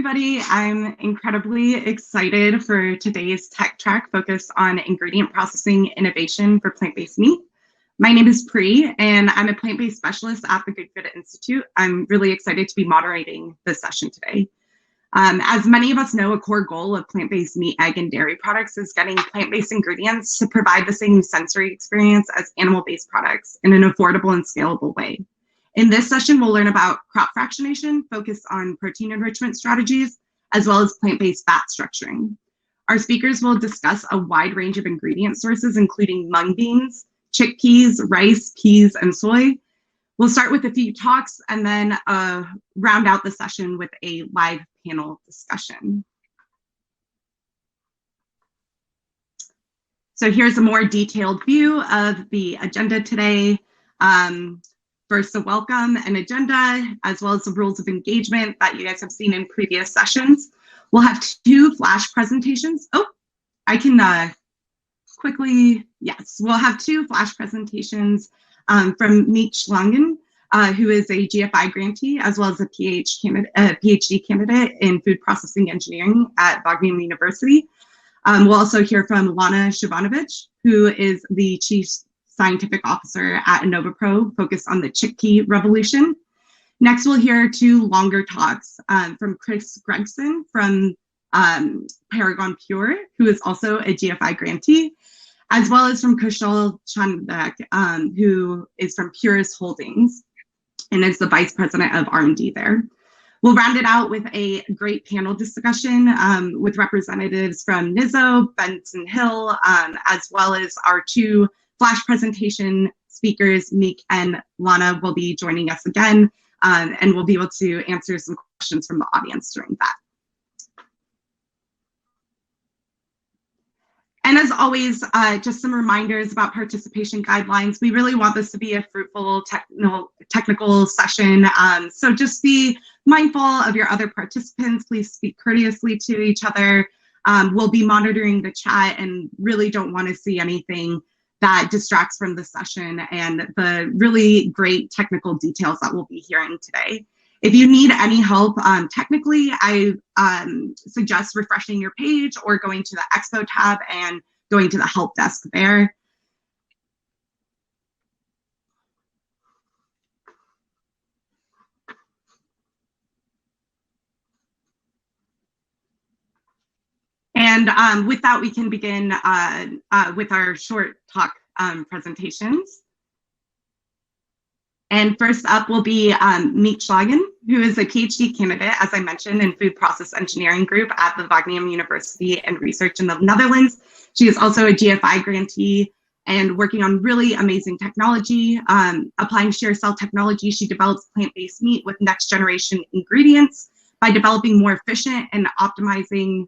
everybody. I'm incredibly excited for today's tech track focused on ingredient processing innovation for plant-based meat. My name is Pri, and I'm a plant-based specialist at the Good Food Institute. I'm really excited to be moderating this session today. As many of us know, a core goal of plant-based meat, egg, and dairy products is getting plant-based ingredients to provide the same sensory experience as animal-based products in an affordable and scalable way. In this session, we'll learn about crop fractionation, focused on protein enrichment strategies, as well as plant-based fat structuring. Our speakers will discuss a wide range of ingredient sources, including mung beans, chickpeas, rice, peas, and soy. We'll start with a few talks and then round out the session with a live panel discussion. So here's a more detailed view of the agenda today. First, a welcome and agenda, as well as the rules of engagement that you guys have seen in previous sessions. We'll have two flash presentations. Oh, I can quickly, yes, we'll have two flash presentations from Miek Schlangen, who is a GFI grantee, as well as a PhD candidate in food processing engineering at Wageningen University. We'll also hear from Lana Zivanovic, who is the Chief Scientific Officer at InnovoPro, focused on the chickpea revolution. Next, we'll hear two longer talks from Chris Gregson from Paragon Pure, who is also a GFI grantee, as well as from Kushal Chandak, who is from PURIS Holdings and is the Vice President of R&D there. We'll round it out with a great panel discussion with representatives from NIZO, Benson Hill, as well as our two flash presentation speakers, Miek and Lana, will be joining us again, and we'll be able to answer some questions from the audience during that. And as always, just some reminders about participation guidelines. We really want this to be a fruitful technical session, so just be mindful of your other participants. Please speak courteously to each other. We'll be monitoring the chat and really don't want to see anything that distracts from the session and the really great technical details that we'll be hearing today. If you need any help technically, I suggest refreshing your page or going to the Expo tab and going to the help desk there. And with that, we can begin with our short talk presentations. And first up will be Miek Schlangen, who is a PhD candidate, as I mentioned, in food process engineering group at the Wageningen University and Research in the Netherlands. She is also a GFI grantee and working on really amazing technology. Applying shear cell technology, she develops plant-based meat with next generation ingredients by developing more efficient and optimizing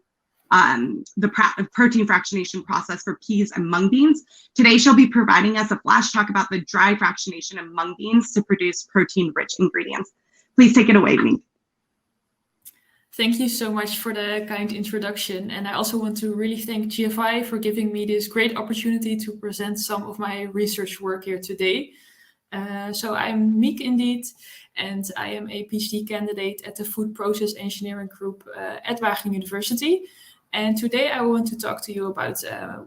the protein fractionation process for peas and mung beans. Today, she'll be providing us a flash talk about the dry fractionation of mung beans to produce protein-rich ingredients. Please take it away, Miek. Thank you so much for the kind introduction. And I also want to really thank GFI for giving me this great opportunity to present some of my research work here today. So I'm Miek indeed, and I am a PhD candidate at the Food Process Engineering Group at Wageningen University. And today I want to talk to you about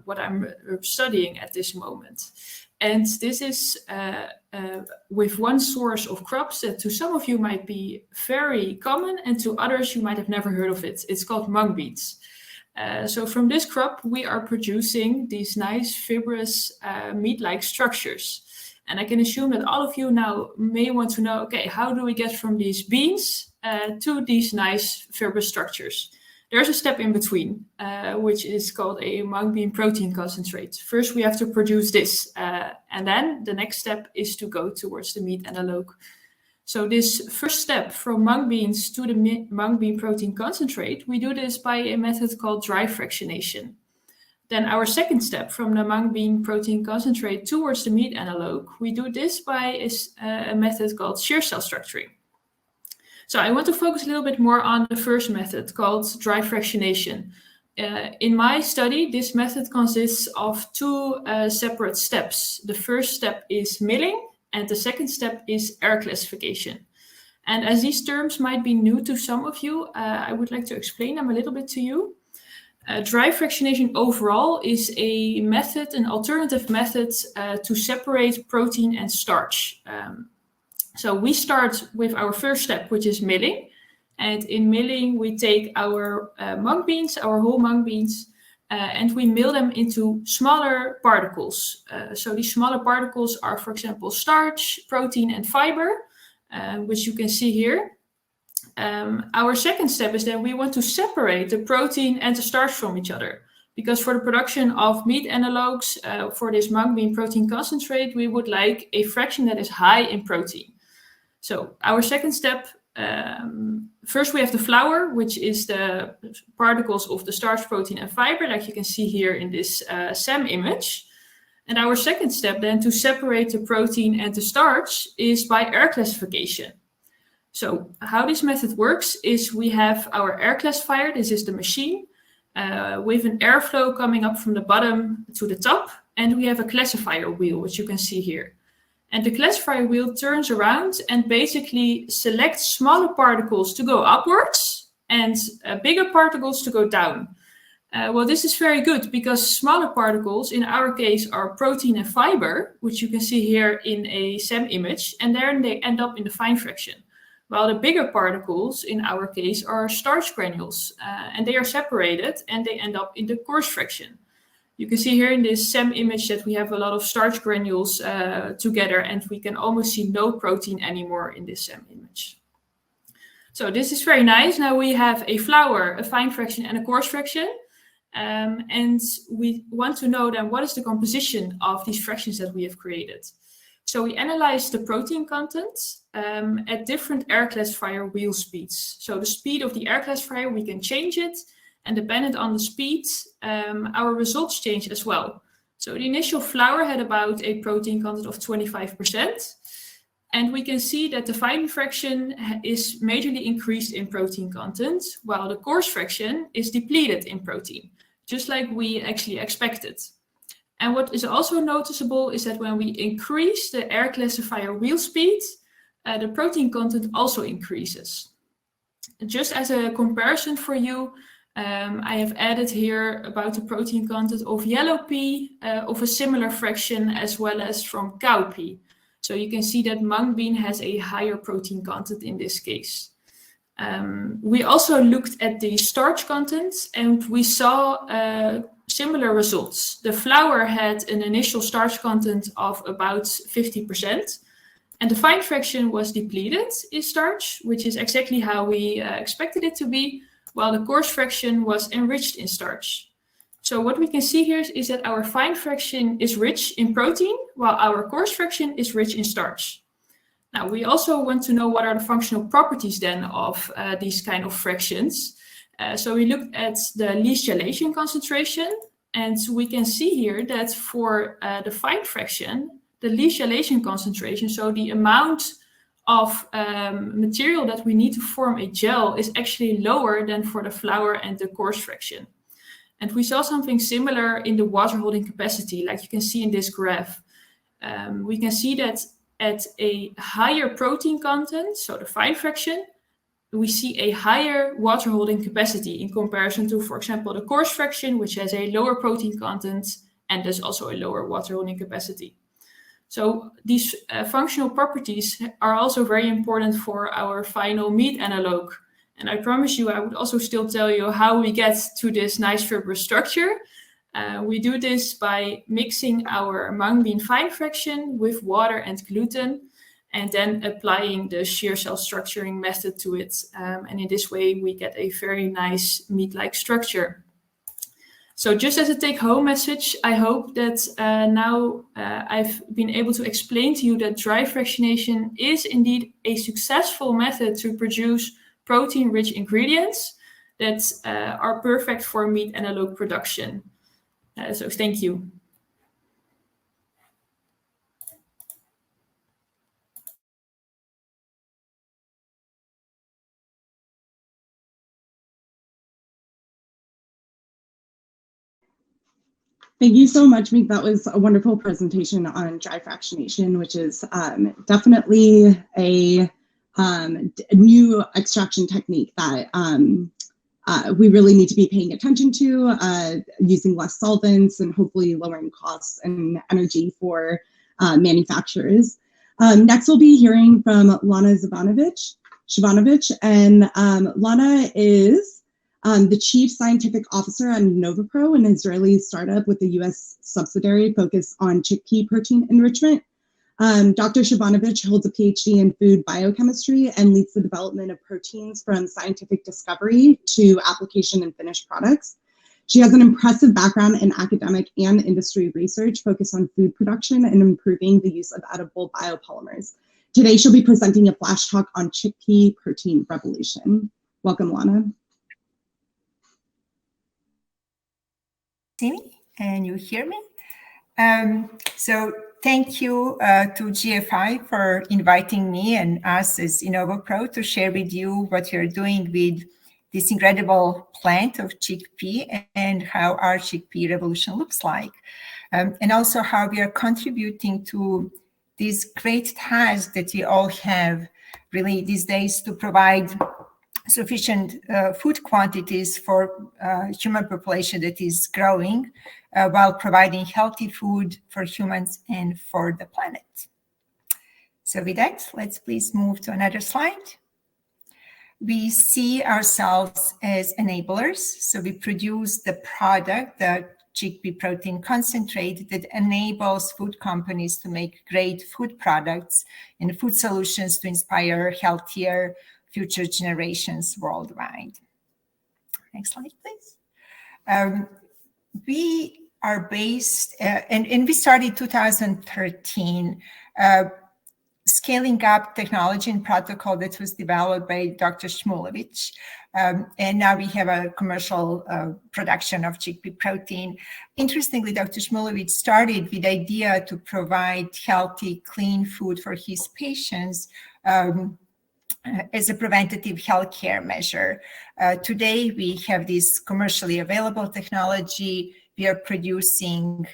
what I'm studying at this moment. And this is with one source of crops that to some of you might be very common and to others you might have never heard of it. It's called mung beans. So from this crop, we are producing these nice fibrous meat-like structures. And I can assume that all of you now may want to know, okay, how do we get from these beans to these nice fibrous structures? There's a step in between, which is called a mung bean protein concentrate. First, we have to produce this, and then the next step is to go towards the meat analog. So this first step from mung beans to the mung bean protein concentrate, we do this by a method called dry fractionation. Then our second step from the mung bean protein concentrate towards the meat analog, we do this by a method called shear cell structuring. So I want to focus a little bit more on the first method called dry fractionation. In my study, this method consists of two separate steps. The first step is milling and the second step is air classification. And as these terms might be new to some of you, I would like to explain them a little bit to you. Dry fractionation overall is a method, an alternative method to separate protein and starch. So we start with our first step, which is milling. And in milling, we take our mung beans, our whole mung beans, and we mill them into smaller particles. So these smaller particles are, for example, starch, protein, and fiber, which you can see here. Our second step is that we want to separate the protein and the starch from each other, because for the production of meat analogues for this mung bean protein concentrate, we would like a fraction that is high in protein. So our second step, first we have the flour, which is the particles of the starch, protein, and fiber, like you can see here in this SEM image. And our second step then to separate the protein and the starch is by air classification. So how this method works is we have our air classifier, this is the machine, with an airflow coming up from the bottom to the top, and we have a classifier wheel, which you can see here. And the classifier wheel turns around and basically selects smaller particles to go upwards and bigger particles to go down. Well, this is very good because smaller particles, in our case, are protein and fiber, which you can see here in a SEM image, and then they end up in the fine fraction. While the bigger particles, in our case, are starch granules, and they are separated and they end up in the coarse fraction. You can see here in this SEM image that we have a lot of starch granules together, and we can almost see no protein anymore in this SEM image. So this is very nice. Now we have a flour, a fine fraction, and a coarse fraction. And we want to know then what is the composition of these fractions that we have created. So we analyze the protein content at different air classifier wheel speeds. So the speed of the air classifier, we can change it. And dependent on the speed, our results change as well. So the initial flour had about a protein content of 25%. And we can see that the fine fraction is majorly increased in protein content, while the coarse fraction is depleted in protein, just like we actually expected. And what is also noticeable is that when we increase the air classifier wheel speed, the protein content also increases. Just as a comparison for you, I have added here about the protein content of yellow pea of a similar fraction as well as from cow pea. So you can see that mung bean has a higher protein content in this case. We also looked at the starch content and we saw similar results. The flour had an initial starch content of about 50%, and the fine fraction was depleted in starch, which is exactly how we expected it to be, while the coarse fraction was enriched in starch. So what we can see here is that our fine fraction is rich in protein, while our coarse fraction is rich in starch. Now, we also want to know what are the functional properties then of these kind of fractions. So we looked at the least gelation concentration, and we can see here that for the fine fraction, the least gelation concentration, so the amount of material that we need to form a gel, is actually lower than for the flour and the coarse fraction. And we saw something similar in the water holding capacity, like you can see in this graph. We can see that at a higher protein content, so the fine fraction, we see a higher water holding capacity in comparison to, for example, the coarse fraction, which has a lower protein content and thus also a lower water holding capacity. So these functional properties are also very important for our final meat analog. And I promise you, I would also still tell you how we get to this nice fibrous structure. We do this by mixing our mung bean fine fraction with water and gluten, and then applying the shear cell structuring method to it. And in this way, we get a very nice meat-like structure. So just as a take-home message, I hope that now I've been able to explain to you that dry fractionation is indeed a successful method to produce protein-rich ingredients that are perfect for meat analog production. So thank you. Thank you so much, Miek. That was a wonderful presentation on dry fractionation, which is definitely a new extraction technique that we really need to be paying attention to, using less solvents and hopefully lowering costs and energy for manufacturers. Next, we'll be hearing from Lana Zivanovic, and Lana is the Chief Scientific Officer at InnovoPro, an Israeli startup with a US subsidiary focused on chickpea protein enrichment. Dr. Zivanovic holds a Ph.D. in food biochemistry and leads the development of proteins from scientific discovery to application in finished products. She has an impressive background in academic and industry research focused on food production and improving the use of edible biopolymers. Today, she'll be presenting a flash talk on chickpea protein revolution. Welcome, Lana. See me and you hear me? So thank you to GFI for inviting me and us as InnovoPro to share with you what you're doing with this incredible plant of chickpea and how our chickpea revolution looks like. And also how we are contributing to this great task that we all have really these days to provide sufficient food quantities for human population that is growing while providing healthy food for humans and for the planet. So with that, let's please move to another slide. We see ourselves as enablers. So we produce the product, the chickpea protein concentrate that enables food companies to make great food products and food solutions to inspire healthier future generations worldwide. Next slide, please. We are based, and we started 2013, scaling up technology and protocol that was developed by Dr. Shmulevich. And now we have a commercial production of chickpea protein. Interestingly, Dr. Shmulevich started with the idea to provide healthy, clean food for his patients as a preventative healthcare measure. Today, we have this commercially available technology. We are producing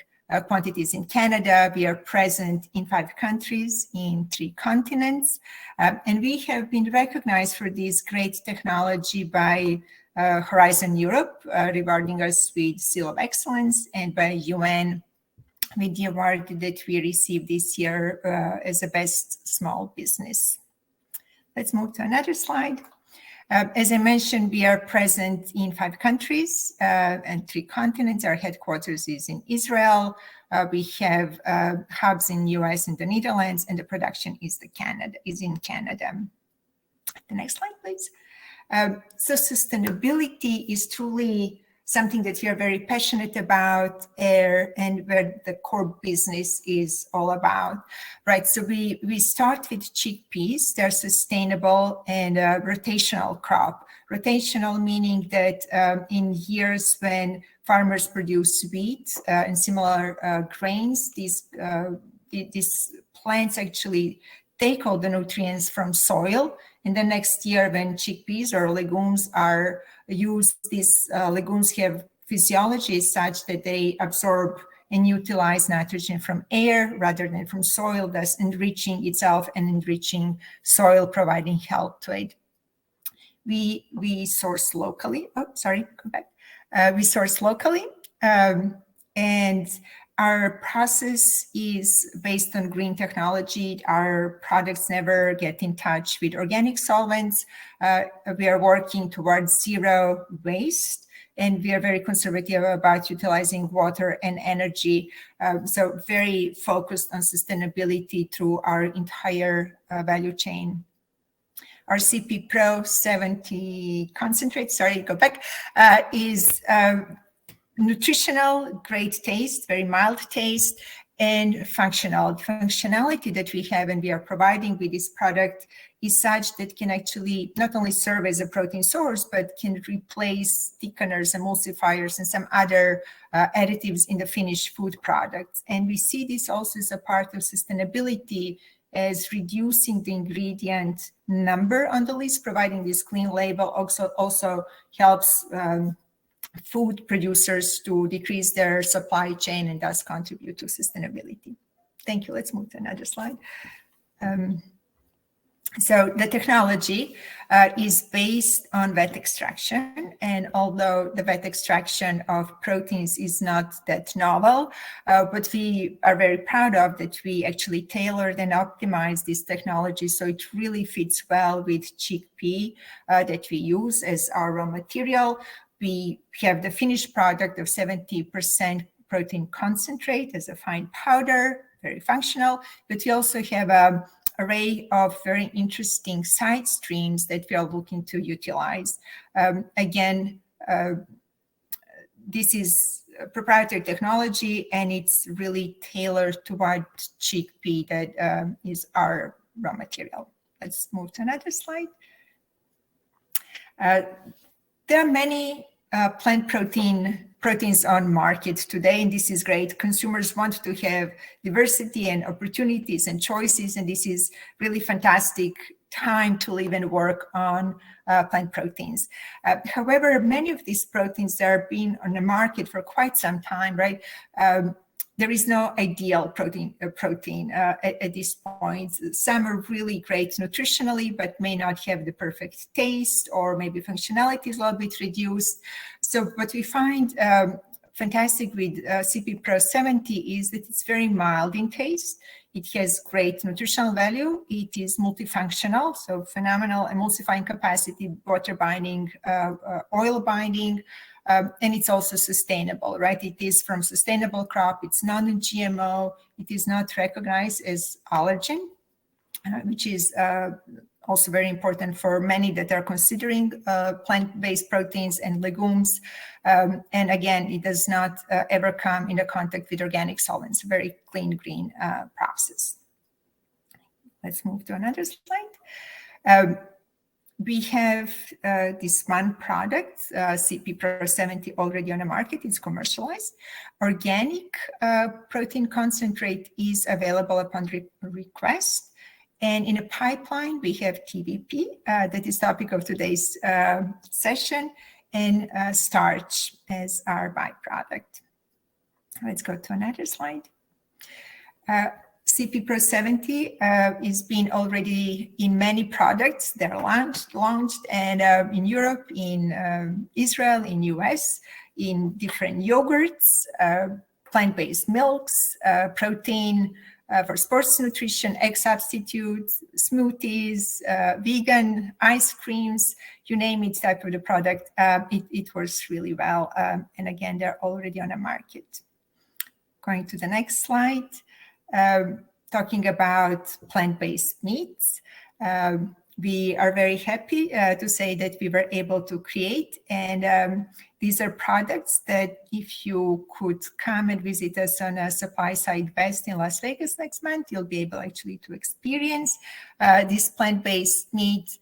quantities in Canada. We are present in 5 countries, in 3 continents. And we have been recognized for this great technology by Horizon Europe, rewarding us with Seal of Excellence, and by UN with the award that we received this year as a best small business. Let's move to another slide. As I mentioned, we are present in 5 countries and 3 continents. Our headquarters is in Israel. We have hubs in US and the Netherlands, and the production is in Canada. The next slide, please. So sustainability is truly something that we are very passionate about, and where the core business is all about, right? So we start with chickpeas. They're sustainable and a rotational crop. Rotational meaning that in years when farmers produce wheat and similar grains, these plants actually take all the nutrients from soil. And the next year when chickpeas or legumes are used, these legumes have physiology such that they absorb and utilize nitrogen from air rather than from soil, thus enriching itself and enriching soil, providing health to it. We source locally. Oh, sorry, come back. We source locally, and our process is based on green technology. Our products never get in touch with organic solvents. We are working towards zero waste, and we are very conservative about utilizing water and energy. So very focused on sustainability through our entire value chain. Our CP Pro 70 concentrate, sorry, go back, is nutritional, great taste, very mild taste, and functional. The functionality that we have and we are providing with this product is such that can actually not only serve as a protein source, but can replace thickeners, emulsifiers, and some other additives in the finished food products. And we see this also as a part of sustainability, as reducing the ingredient number on the list, providing this clean label also helps food producers to decrease their supply chain and thus contribute to sustainability. Thank you. Let's move to another slide. So the technology is based on wet extraction, and although the wet extraction of proteins is not that novel, but we are very proud of that we actually tailored and optimized this technology so it really fits well with chickpea that we use as our raw material. We have the finished product of 70% protein concentrate as a fine powder, very functional, but we also have a array of very interesting side streams that we are looking to utilize. Again, this is proprietary technology and it's really tailored toward chickpea that is our raw material. Let's move to another slide. There are many plant proteins on market today, and this is great. Consumers want to have diversity and opportunities and choices, and this is really fantastic time to live and work on plant proteins. However, many of these proteins are being on the market for quite some time, right? There is no ideal protein at this point. Some are really great nutritionally, but may not have the perfect taste, or maybe functionality is a little bit reduced. So what we find fantastic with CP Prs 70 is that it's very mild in taste. It has great nutritional value. It is multifunctional, so phenomenal emulsifying capacity, water binding, oil binding, and it's also sustainable, right? It is from sustainable crop. It's non-GMO. It is not recognized as allergen, which is also very important for many that are considering plant-based proteins and legumes. And again, it does not ever come into contact with organic solvents. Very clean, green process. Let's move to another slide. We have this one product, CP Prs 70, already on the market. It's commercialized. Organic protein concentrate is available upon request. And in a pipeline, we have TVP, that is topic of today's session, and starch as our byproduct. Let's go to another slide. CP Prs 70 is being already in many products that are launched and in Europe, in Israel, in US, in different yogurts, plant-based milks, protein for sports nutrition, egg substitutes, smoothies, vegan ice creams, you name it, type of the product, it works really well. And again, they're already on the market. Going to the next slide. Talking about plant-based meats, we are very happy to say that we were able to create, and these are products that if you could come and visit us on a Supply Side West in Las Vegas next month, you'll be able actually to experience this plant-based meat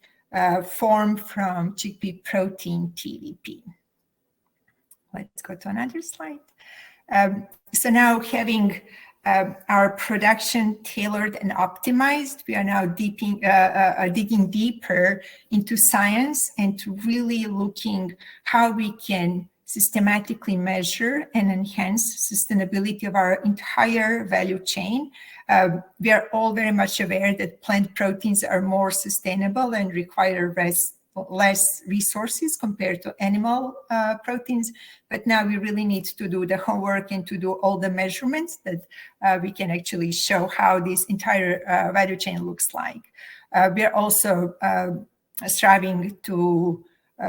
formed from chickpea protein TVP. Let's go to another slide. So now having our production tailored and optimized, we are now digging deeper into science and to really looking how we can systematically measure and enhance sustainability of our entire value chain. We are all very much aware that plant proteins are more sustainable and require less resources compared to animal proteins, but now we really need to do the homework and to do all the measurements that we can actually show how this entire value chain looks like. We are also striving to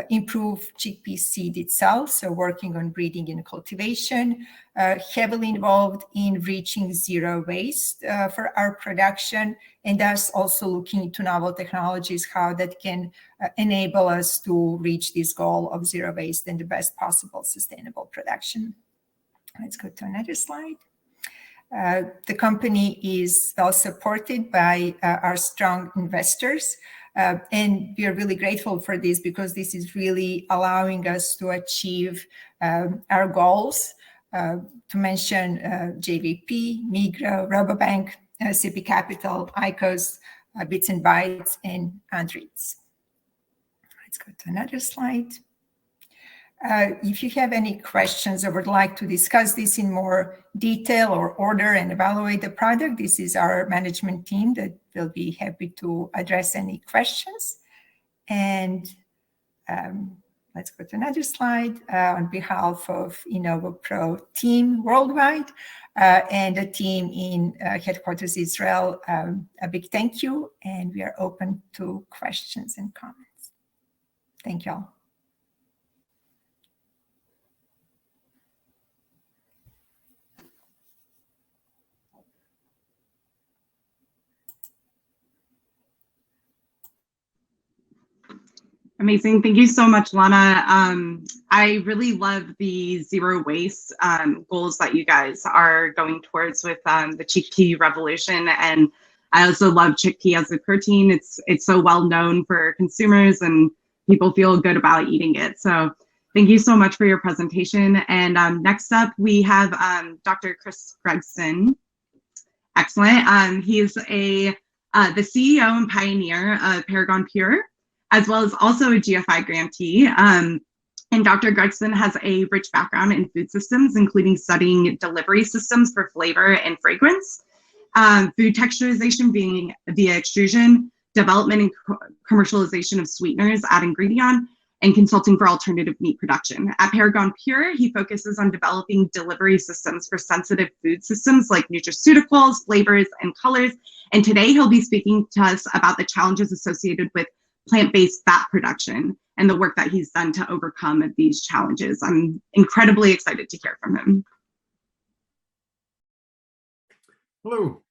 improve chickpea seed itself, so working on breeding and cultivation, heavily involved in reaching zero waste for our production, and thus also looking into novel technologies, how that can enable us to reach this goal of zero waste and the best possible sustainable production. Let's go to another slide. The company is well supported by our strong investors. And we are really grateful for this because this is really allowing us to achieve our goals. To mention JVP, Migros, Rabobank, CP Capital, ICOS, Bits and Bytes, and Andritz. Let's go to another slide. If you have any questions or would like to discuss this in more detail or order and evaluate the product, this is our management team that will be happy to address any questions. And let's go to another slide. On behalf of InnovoPro team worldwide and the team in headquarters Israel, a big thank you, and we are open to questions and comments. Thank you all. Amazing. Thank you so much, Lana. I really love the zero waste goals that you guys are going towards with the chickpea revolution. And I also love chickpea as a protein. It's so well known for consumers and people feel good about eating it. So thank you so much for your presentation. And next up, we have Dr. Chris Gregson. Excellent. He is the CEO and pioneer of Paragon Pure, as well as also a GFI grantee. And Dr. Gregson has a rich background in food systems, including studying delivery systems for flavor and fragrance, food texturization being via extrusion, development and commercialization of sweeteners ad ingredient, and consulting for alternative meat production. At Paragon Pure, he focuses on developing delivery systems for sensitive food systems like nutraceuticals, flavors, and colors. And today he'll be speaking to us about the challenges associated with plant-based fat production and the work that he's done to overcome these challenges. I'm incredibly excited to hear from him. Hello,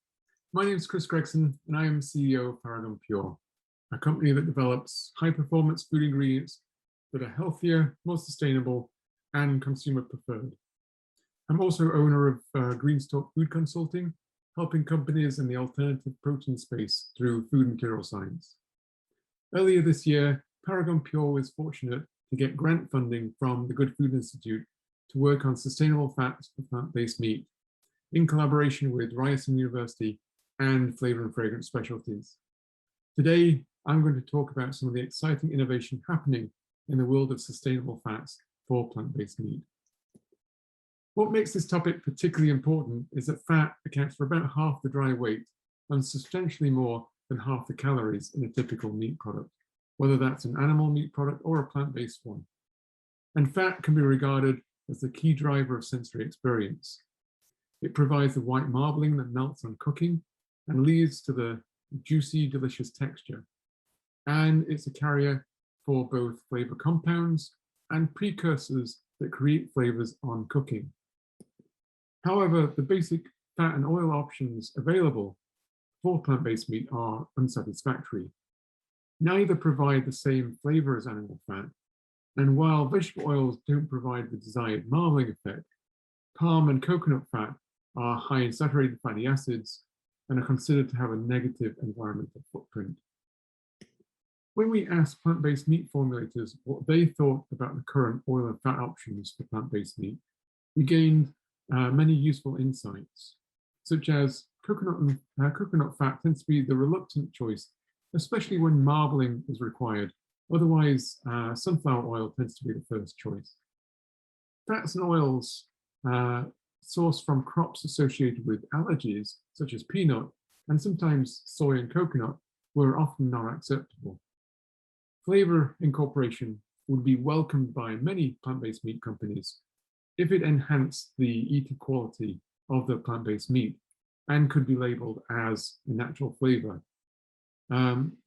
my name is Chris Gregson and I am CEO of Paragon Pure, a company that develops high-performance food ingredients that are healthier, more sustainable, and consumer preferred. I'm also owner of Greenstalk Food Consulting, helping companies in the alternative protein space through food material science. Earlier this year, Paragon Pure was fortunate to get grant funding from the Good Food Institute to work on sustainable fats for plant-based meat, in collaboration with Ryerson University and Flavor and Fragrance Specialties. Today, I'm going to talk about some of the exciting innovation happening in the world of sustainable fats for plant-based meat. What makes this topic particularly important is that fat accounts for about half the dry weight and substantially more than half the calories in a typical meat product, whether that's an animal meat product or a plant-based one. And fat can be regarded as the key driver of sensory experience. It provides the white marbling that melts on cooking and leads to the juicy, delicious texture. And it's a carrier for both flavor compounds and precursors that create flavors on cooking. However, the basic fat and oil options available for plant-based meat are unsatisfactory. Neither provide the same flavor as animal fat, and while vegetable oils don't provide the desired marbling effect, palm and coconut fat are high in saturated fatty acids and are considered to have a negative environmental footprint. When we asked plant-based meat formulators what they thought about the current oil and fat options for plant-based meat, we gained many useful insights, such as coconut fat tends to be the reluctant choice, especially when marbling is required. Otherwise, sunflower oil tends to be the first choice. Fats and oils sourced from crops associated with allergies, such as peanut, and sometimes soy and coconut, were often not acceptable. Flavor incorporation would be welcomed by many plant-based meat companies if it enhanced the eating quality of the plant-based meat and could be labeled as a natural flavor.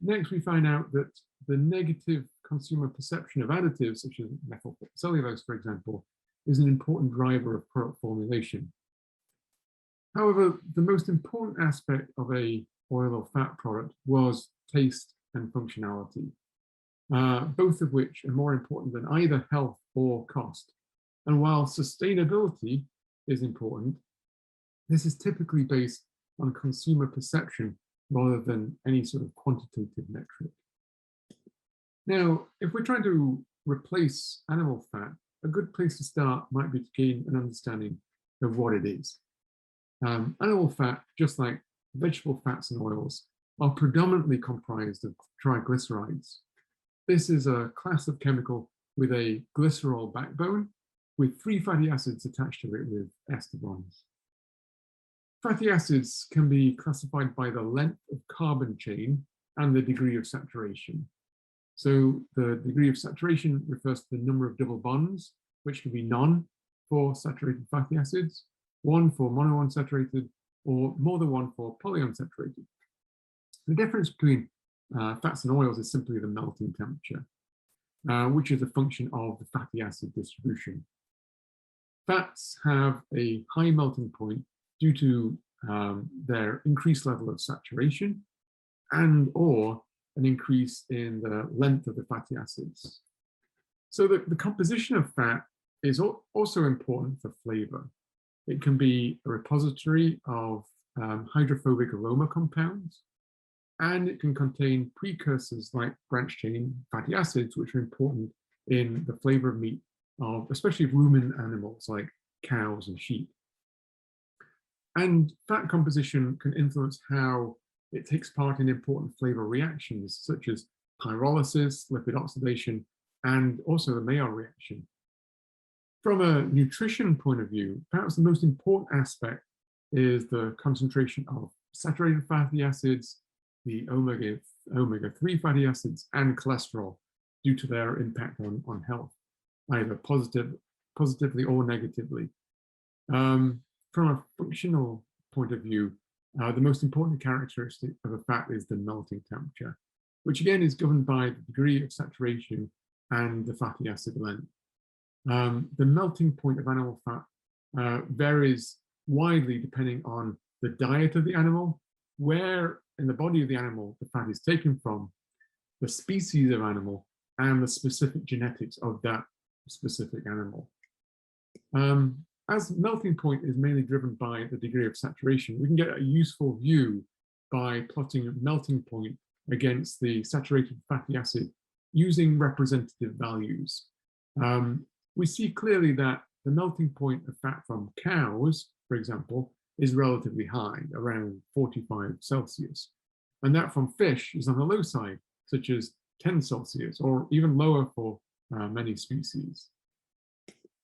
Next, we find out that the negative consumer perception of additives, such as methyl cellulose, for example, is an important driver of product formulation. However, the most important aspect of a oil or fat product was taste and functionality, both of which are more important than either health or cost. And while sustainability is important, this is typically based on consumer perception rather than any sort of quantitative metric. Now, if we're trying to replace animal fat, a good place to start might be to gain an understanding of what it is. Animal fat, just like vegetable fats and oils, are predominantly comprised of triglycerides. This is a class of chemical with a glycerol backbone with 3 fatty acids attached to it with ester bonds. Fatty acids can be classified by the length of carbon chain and the degree of saturation. So the degree of saturation refers to the number of double bonds, which can be none for saturated fatty acids, 1 for monounsaturated, or more than 1 for polyunsaturated. The difference between fats and oils is simply the melting temperature, which is a function of the fatty acid distribution. Fats have a high melting point due to their increased level of saturation and or an increase in the length of the fatty acids. So the composition of fat is also important for flavor. It can be a repository of hydrophobic aroma compounds, and it can contain precursors like branched chain fatty acids, which are important in the flavor of meat, especially ruminant animals like cows and sheep. And fat composition can influence how it takes part in important flavor reactions, such as pyrolysis, lipid oxidation, and also the Maillard reaction. From a nutrition point of view, perhaps the most important aspect is the concentration of saturated fatty acids, the omega-3 fatty acids, and cholesterol due to their impact on health, either positively or negatively. From a functional point of view, the most important characteristic of a fat is the melting temperature, which again is governed by the degree of saturation and the fatty acid length. The melting point of animal fat varies widely depending on the diet of the animal, where in the body of the animal the fat is taken from, the species of animal, and the specific genetics of that specific animal. As melting point is mainly driven by the degree of saturation, we can get a useful view by plotting a melting point against the saturated fatty acid using representative values. We see clearly that the melting point of fat from cows, for example, is relatively high, around 45 Celsius. And that from fish is on the low side, such as 10 Celsius, or even lower for many species.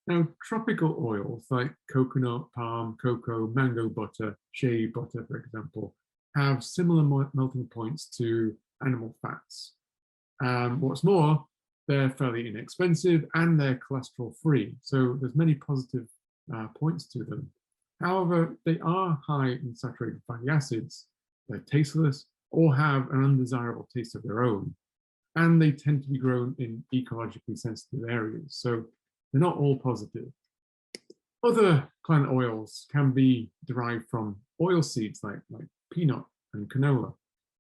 Now, tropical oils like coconut, palm, cocoa, mango butter, shea butter, for example, have similar melting points to animal fats. What's more, they're fairly inexpensive and they're cholesterol-free, so there's many positive points to them. However, they are high in saturated fatty acids, they're tasteless, or have an undesirable taste of their own, and they tend to be grown in ecologically sensitive areas, so they're not all positive. Other plant oils can be derived from oil seeds like peanut and canola.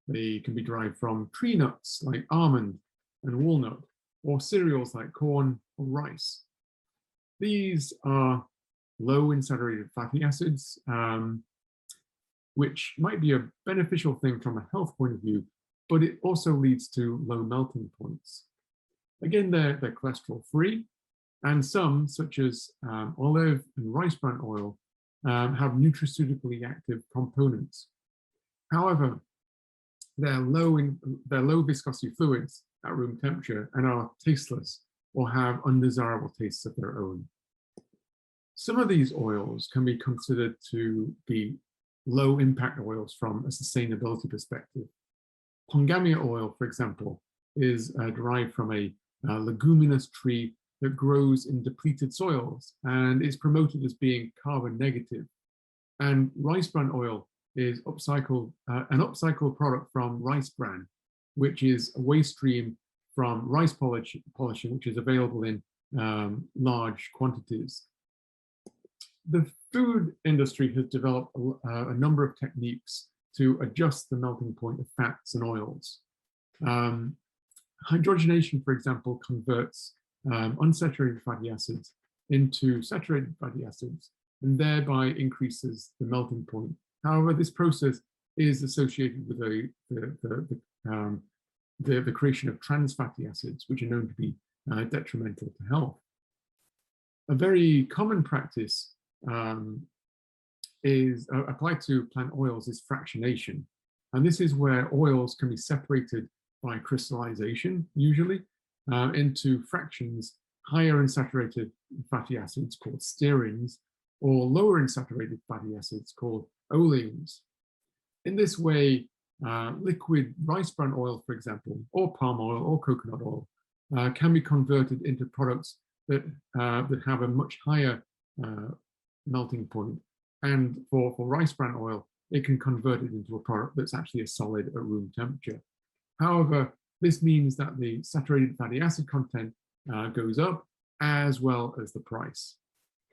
They can be derived from tree nuts like almond and walnut, or cereals like corn or rice. These are low in saturated fatty acids, which might be a beneficial thing from a health point of view, but it also leads to low melting points. Again, they're cholesterol-free, and some, such as olive and rice bran oil, have nutraceutically active components. However, they're low viscosity fluids at room temperature and are tasteless or have undesirable tastes of their own. Some of these oils can be considered to be low impact oils from a sustainability perspective. Pongamia oil, for example, is derived from a leguminous tree that grows in depleted soils and is promoted as being carbon negative. And rice bran oil is an upcycled product from rice bran, which is a waste stream from rice polishing, which is available in large quantities. The food industry has developed a number of techniques to adjust the melting point of fats and oils. Hydrogenation, for example, converts unsaturated fatty acids into saturated fatty acids and thereby increases the melting point. However, this process is associated with the creation of trans fatty acids, which are known to be detrimental to health. A very common practice is applied to plant oils is fractionation. And this is where oils can be separated by crystallization, usually, into fractions higher unsaturated fatty acids called sterins, or lower unsaturated fatty acids called oleins. In this way, liquid rice bran oil, for example, or palm oil or coconut oil, can be converted into products that have a much higher melting point. And for rice bran oil, it can convert it into a product that's actually a solid at room temperature. However, this means that the saturated fatty acid content goes up, as well as the price.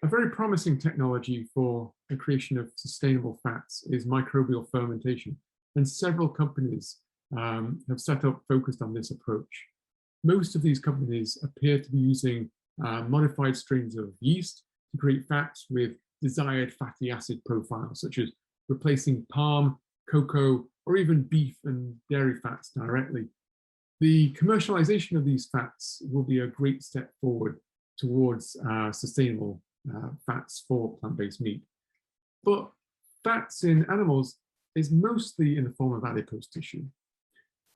A very promising technology for the creation of sustainable fats is microbial fermentation, and several companies have set up focused on this approach. Most of these companies appear to be using modified strains of yeast to create fats with desired fatty acid profiles, such as replacing palm, cocoa, or even beef and dairy fats directly. The commercialization of these fats will be a great step forward towards sustainable fats for plant-based meat. But fats in animals is mostly in the form of adipose tissue.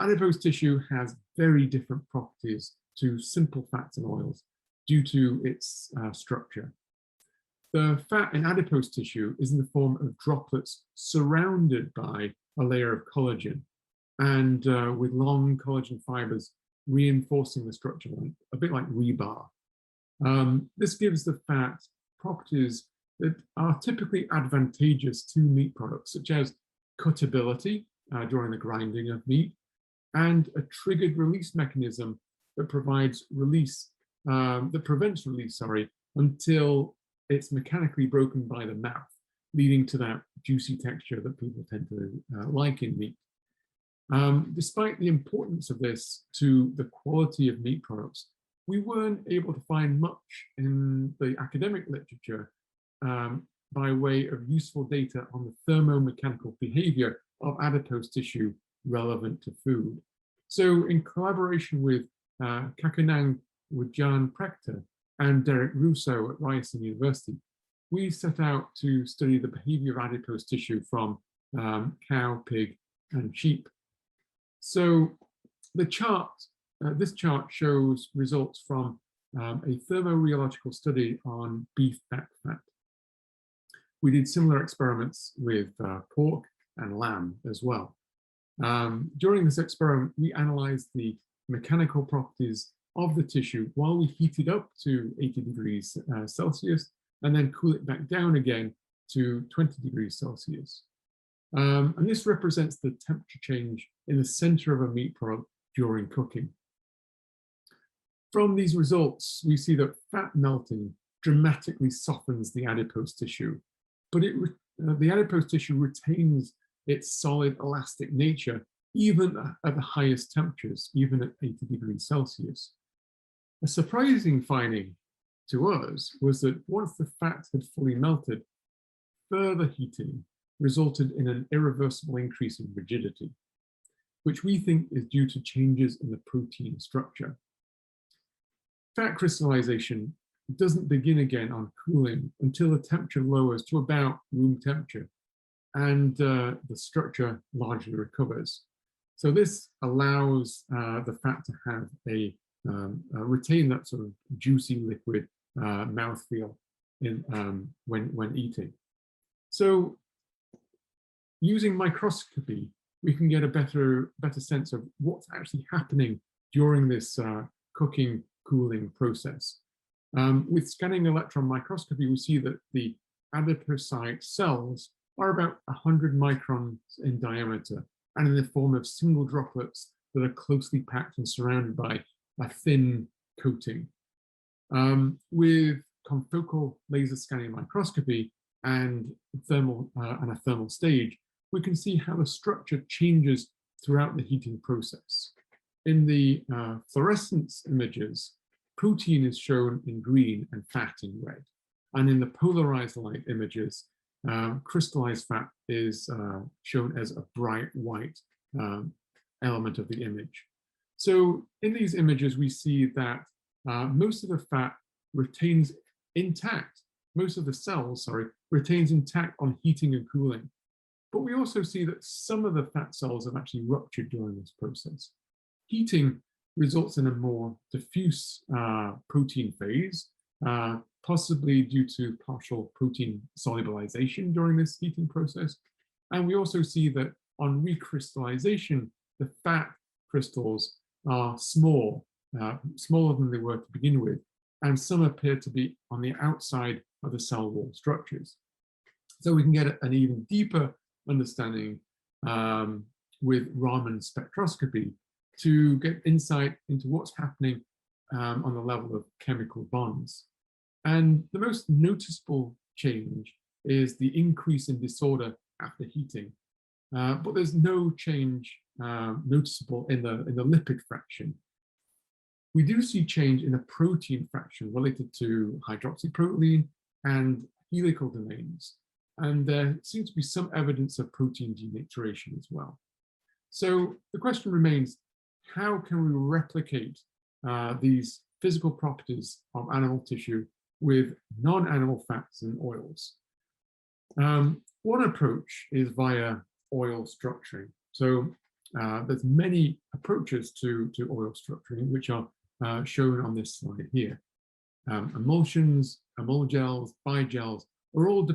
Adipose tissue has very different properties to simple fats and oils due to its structure. The fat in adipose tissue is in the form of droplets surrounded by a layer of collagen, and with long collagen fibers reinforcing the structure, a bit like rebar. This gives the fat properties that are typically advantageous to meat products, such as cuttability during the grinding of meat, and a triggered release mechanism that provides release, that prevents release, until it's mechanically broken by the mouth, leading to that juicy texture that people tend to like in meat. Despite the importance of this to the quality of meat products, we weren't able to find much in the academic literature by way of useful data on the thermomechanical behavior of adipose tissue relevant to food. So in collaboration with Kakanang Wujan Prekta and Derek Russo at Ryerson University, we set out to study the behavior of adipose tissue from cow, pig, and sheep. So the chart, this chart shows results from a thermorheological study on beef back fat. We did similar experiments with pork and lamb as well. During this experiment, we analyzed the mechanical properties of the tissue while we heat it up to 80 degrees Celsius and then cool it back down again to 20 degrees Celsius. And this represents the temperature change in the center of a meat product during cooking. From these results, we see that fat melting dramatically softens the adipose tissue, but the adipose tissue retains its solid elastic nature even at the highest temperatures, even at 80 degrees Celsius. A surprising finding to us was that once the fat had fully melted, further heating resulted in an irreversible increase in rigidity, which we think is due to changes in the protein structure. Fat crystallization doesn't begin again on cooling until the temperature lowers to about room temperature, and the structure largely recovers. So this allows the fat to have retain that sort of juicy liquid mouthfeel when eating. So using microscopy, we can get a better sense of what's actually happening during this cooking cooling process. With scanning electron microscopy, we see that the adipocyte cells are about 100 microns in diameter and in the form of single droplets that are closely packed and surrounded by a thin coating. With confocal laser scanning microscopy and a thermal stage, we can see how the structure changes throughout the heating process. In the fluorescence images, protein is shown in green and fat in red. And in the polarized light images, crystallized fat is shown as a bright white element of the image. So in these images, we see that most of the fat retains intact, most of the cells, retains intact on heating and cooling. But we also see that some of the fat cells have actually ruptured during this process. Heating results in a more diffuse protein phase, possibly due to partial protein solubilization during this heating process. And we also see that on recrystallization, the fat crystals are small, smaller than they were to begin with, and some appear to be on the outside of the cell wall structures. So we can get an even deeper understanding with Raman spectroscopy to get insight into what's happening on the level of chemical bonds. And the most noticeable change is the increase in disorder after heating. But there's no change noticeable in the lipid fraction. We do see change in the protein fraction related to hydroxyproline and helical domains. And there seems to be some evidence of protein denaturation as well. So the question remains, how can we replicate these physical properties of animal tissue with non-animal fats and oils? One approach is via oil structuring. So there's many approaches to oil structuring, which are shown on this slide here. Emulsions, emulgels, bigels are all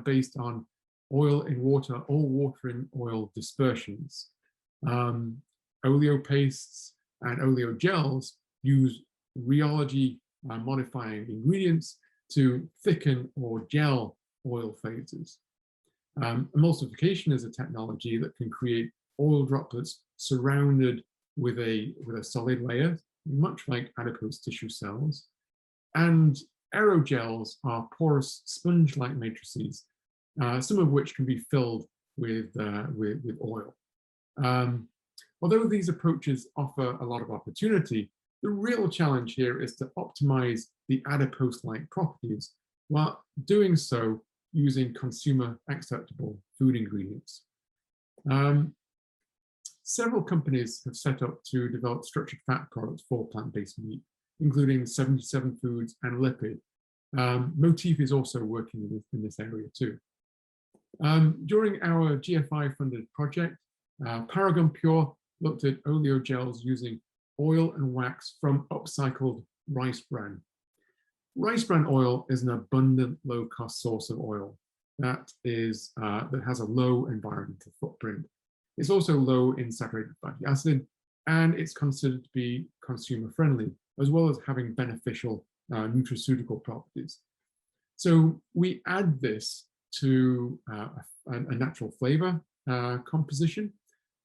based on oil in water or water in oil dispersions. Oleopastes and oleogels use rheology modifying ingredients to thicken or gel oil phases. Emulsification is a technology that can create oil droplets surrounded with a solid layer, much like adipose tissue cells. And aerogels are porous sponge-like matrices, some of which can be filled with oil. Although these approaches offer a lot of opportunity, the real challenge here is to optimize the adipose-like properties while doing so using consumer acceptable food ingredients. Several companies have set up to develop structured fat products for plant-based meat, including 77 Foods and Lipid. Motif is also working in this area too. During our GFI-funded project, Paragon Pure looked at oleogels using oil and wax from upcycled rice bran. Rice bran oil is an abundant, low-cost source of oil that has a low environmental footprint. It's also low in saturated fatty acid, and it's considered to be consumer-friendly, as well as having beneficial nutraceutical properties. So we add this to a natural flavor composition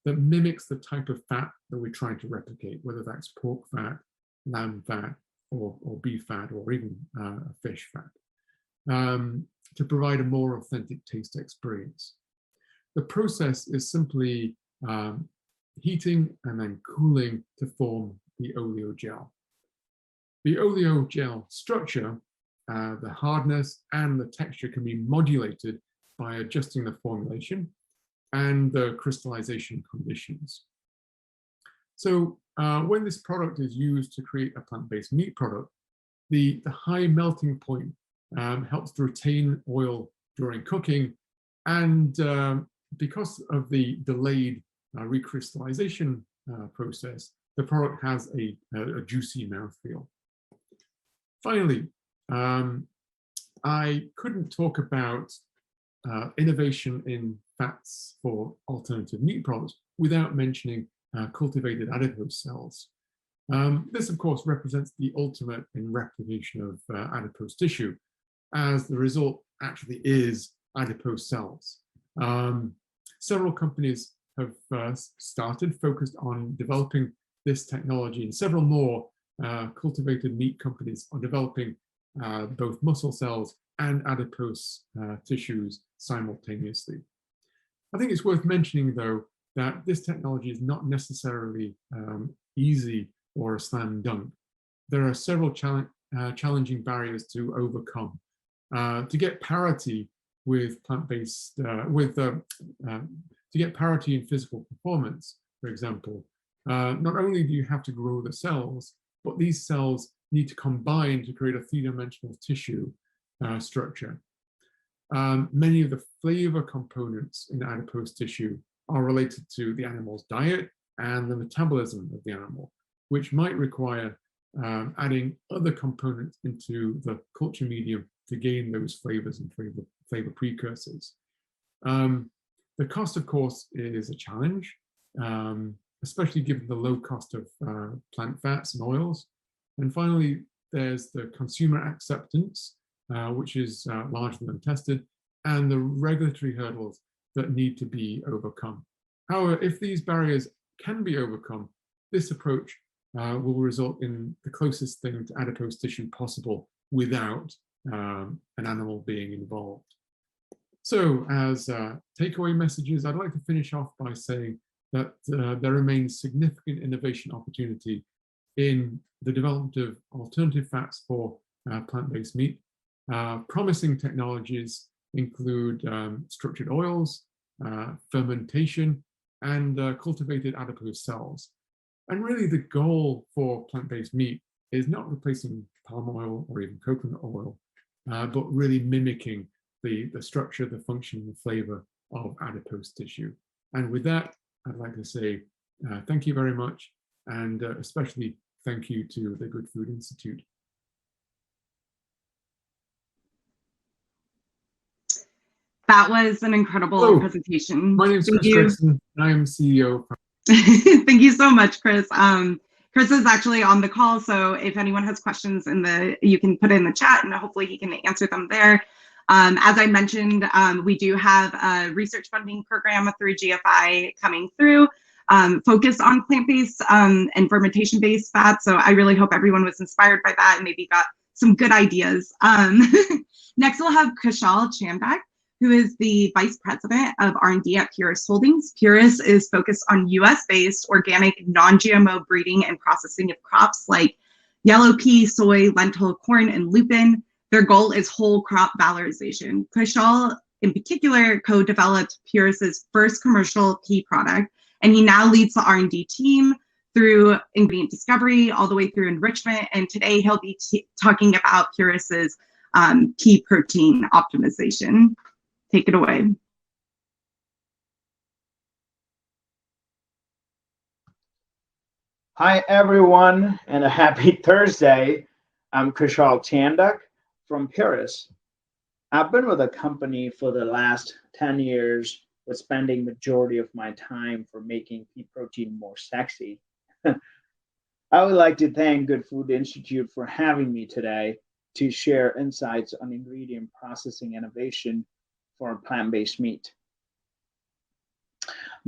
that mimics the type of fat that we're trying to replicate, whether that's pork fat, lamb fat, or beef fat, or even fish fat, to provide a more authentic taste experience. The process is simply heating and then cooling to form the oleogel. The oleogel structure, the hardness and the texture can be modulated by adjusting the formulation and the crystallization conditions. So when this product is used to create a plant-based meat product, the high melting point helps to retain oil during cooking, and because of the delayed recrystallization process, the product has a juicy mouthfeel. Finally, I couldn't talk about innovation in fats for alternative meat products without mentioning cultivated adipose cells. This, of course, represents the ultimate in replication of adipose tissue, as the result actually is adipose cells. Several companies have focused on developing this technology, and several more cultivated meat companies are developing both muscle cells and adipose tissues simultaneously. I think it's worth mentioning, though, that this technology is not necessarily easy or a slam dunk. There are several challenging barriers to overcome. To get parity with plant-based, to get parity in physical performance, for example, not only do you have to grow the cells, but these cells need to combine to create a three-dimensional tissue structure. Many of the flavor components in adipose tissue are related to the animal's diet and the metabolism of the animal. which might require adding other components into the culture medium to gain those flavors and flavor precursors. The cost, of course, is a challenge, especially given the low cost of plant fats and oils. And finally, there's the consumer acceptance, which is largely untested, and the regulatory hurdles that need to be overcome. However, if these barriers can be overcome, this approach will result in the closest thing to adipose tissue possible without an animal being involved. So as takeaway messages, I'd like to finish off by saying that there remains significant innovation opportunity in the development of alternative fats for plant-based meat. Promising technologies include structured oils, fermentation, and cultivated adipose cells. And really the goal for plant-based meat is not replacing palm oil or even coconut oil, but really mimicking the structure, the function, the flavor of adipose tissue. And with that, I'd like to say thank you very much, and especially thank you to the Good Food Institute. That was an incredible presentation. My name is Chris Gregson, and I am CEO. Thank you so much, Chris. Chris is actually on the call, so if anyone has questions you can put it in the chat, and hopefully he can answer them there. As I mentioned, we do have a research funding program through GFI coming through, focused on plant-based and fermentation-based fats. So I really hope everyone was inspired by that and maybe got some good ideas. Next, we'll have Kushal Chandak, who is the Vice President of R&D at PURIS Holdings. PURIS is focused on US-based organic non-GMO breeding and processing of crops like yellow pea, soy, lentil, corn, and lupin. Their goal is whole crop valorization. Kushal, in particular, co-developed PURIS's first commercial pea product, and he now leads the R&D team through ingredient discovery all the way through enrichment. And today he'll be talking about PURIS's pea protein optimization. Take it away. Hi, everyone, and a happy Thursday. I'm Kushal Chandak from PURIS. I've been with the company for the last 10 years, with spending majority of my time for making pea protein more sexy. I would like to thank Good Food Institute for having me today to share insights on ingredient processing innovation for plant-based meat.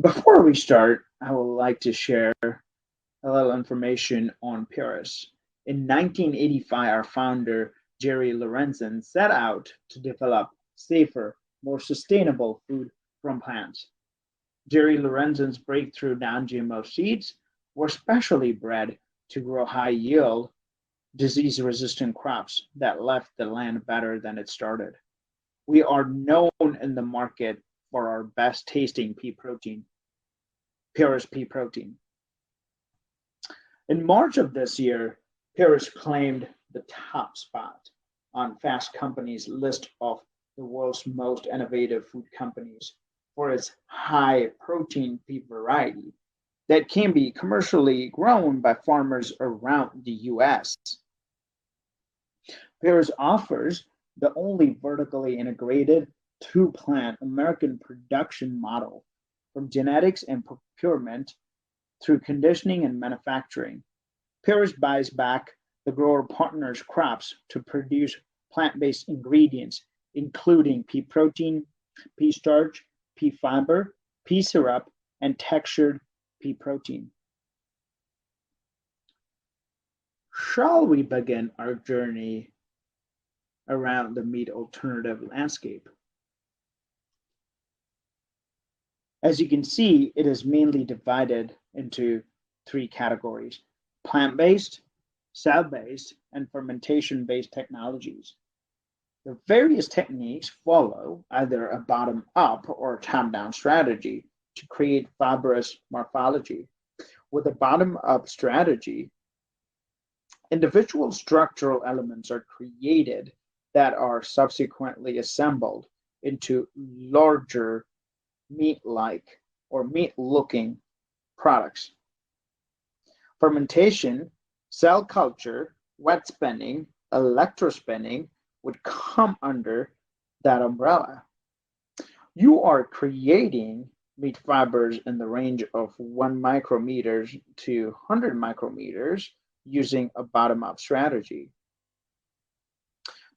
Before we start, I would like to share a little information on PURIS. In 1985, our founder, Jerry Lorenzen, set out to develop safer, more sustainable food from plants. Jerry Lorenzen's breakthrough non-GMO seeds were specially bred to grow high-yield, disease-resistant crops that left the land better than it started. We are known in the market for our best tasting pea protein, PRS pea protein. In March of this year, PRS claimed the top spot on Fast Company's list of the world's most innovative food companies for its high protein pea variety that can be commercially grown by farmers around the US. PRS offers the only vertically integrated two-plant American production model, from genetics and procurement through conditioning and manufacturing. PRS buys back the grower partners' crops to produce plant-based ingredients, including pea protein, pea starch, pea fiber, pea syrup, and textured pea protein. Shall we begin our journey around the meat alternative landscape? As you can see, it is mainly divided into three categories: plant-based, cell-based, and fermentation-based technologies. The various techniques follow either a bottom-up or a top-down strategy to create fibrous morphology. With a bottom-up strategy, individual structural elements are created that are subsequently assembled into larger meat-like or meat-looking products. Fermentation, cell culture, wet spinning, electrospinning would come under that umbrella. You are creating meat fibers in the range of 1 micrometers to 100 micrometers using a bottom-up strategy.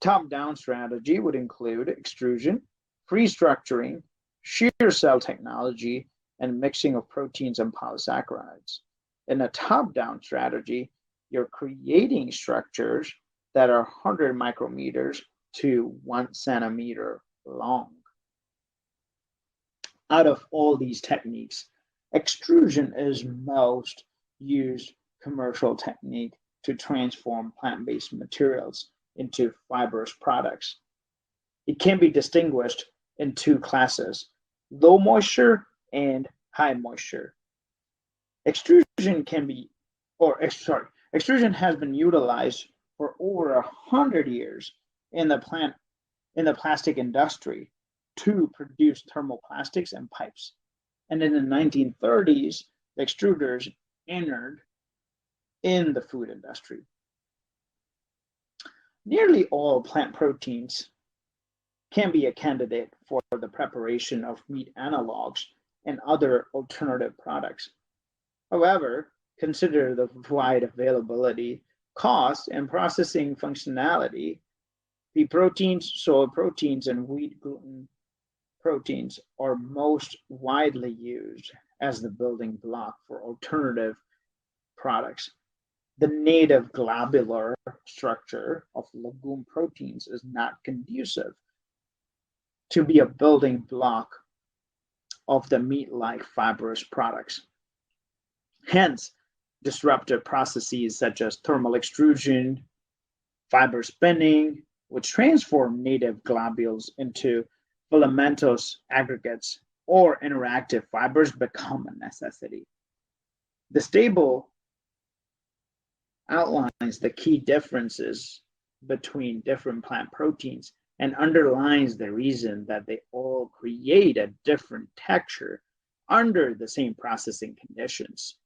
Top-down strategy would include extrusion, free structuring, shear cell technology, and mixing of proteins and polysaccharides. In a top-down strategy, you're creating structures that are 100 micrometers to 1 centimeter long. Out of all these techniques, extrusion is most used commercial technique to transform plant-based materials into fibrous products. It can be distinguished in 2 classes, low moisture and high moisture. Extrusion has been utilized for over 100 years in the plastic industry to produce thermoplastics and pipes. And in the 1930s, the extruders entered in the food industry. Nearly all plant proteins can be a candidate for the preparation of meat analogs and other alternative products. However, consider the wide availability, cost, and processing functionality. Pea proteins, soy proteins, and wheat gluten proteins are most widely used as the building block for alternative products. The native globular structure of legume proteins is not conducive to be a building block of the meat-like fibrous products. Hence, disruptive processes such as thermal extrusion, fiber spinning, which transform native globules into filamentous aggregates or interactive fibers, become a necessity. This table outlines the key differences between different plant proteins and underlines the reason that they all create a different texture under the same processing conditions.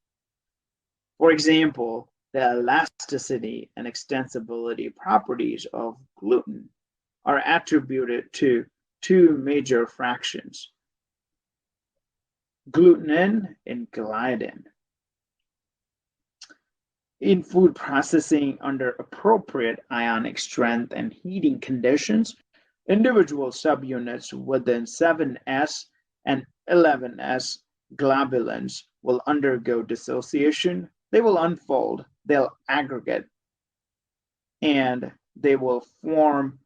For example, the elasticity and extensibility properties of gluten are attributed to 2 major fractions, glutenin and gliadin. In food processing under appropriate ionic strength and heating conditions, individual subunits within 7S and 11S globulins will undergo dissociation, they will unfold, they'll aggregate, and they will form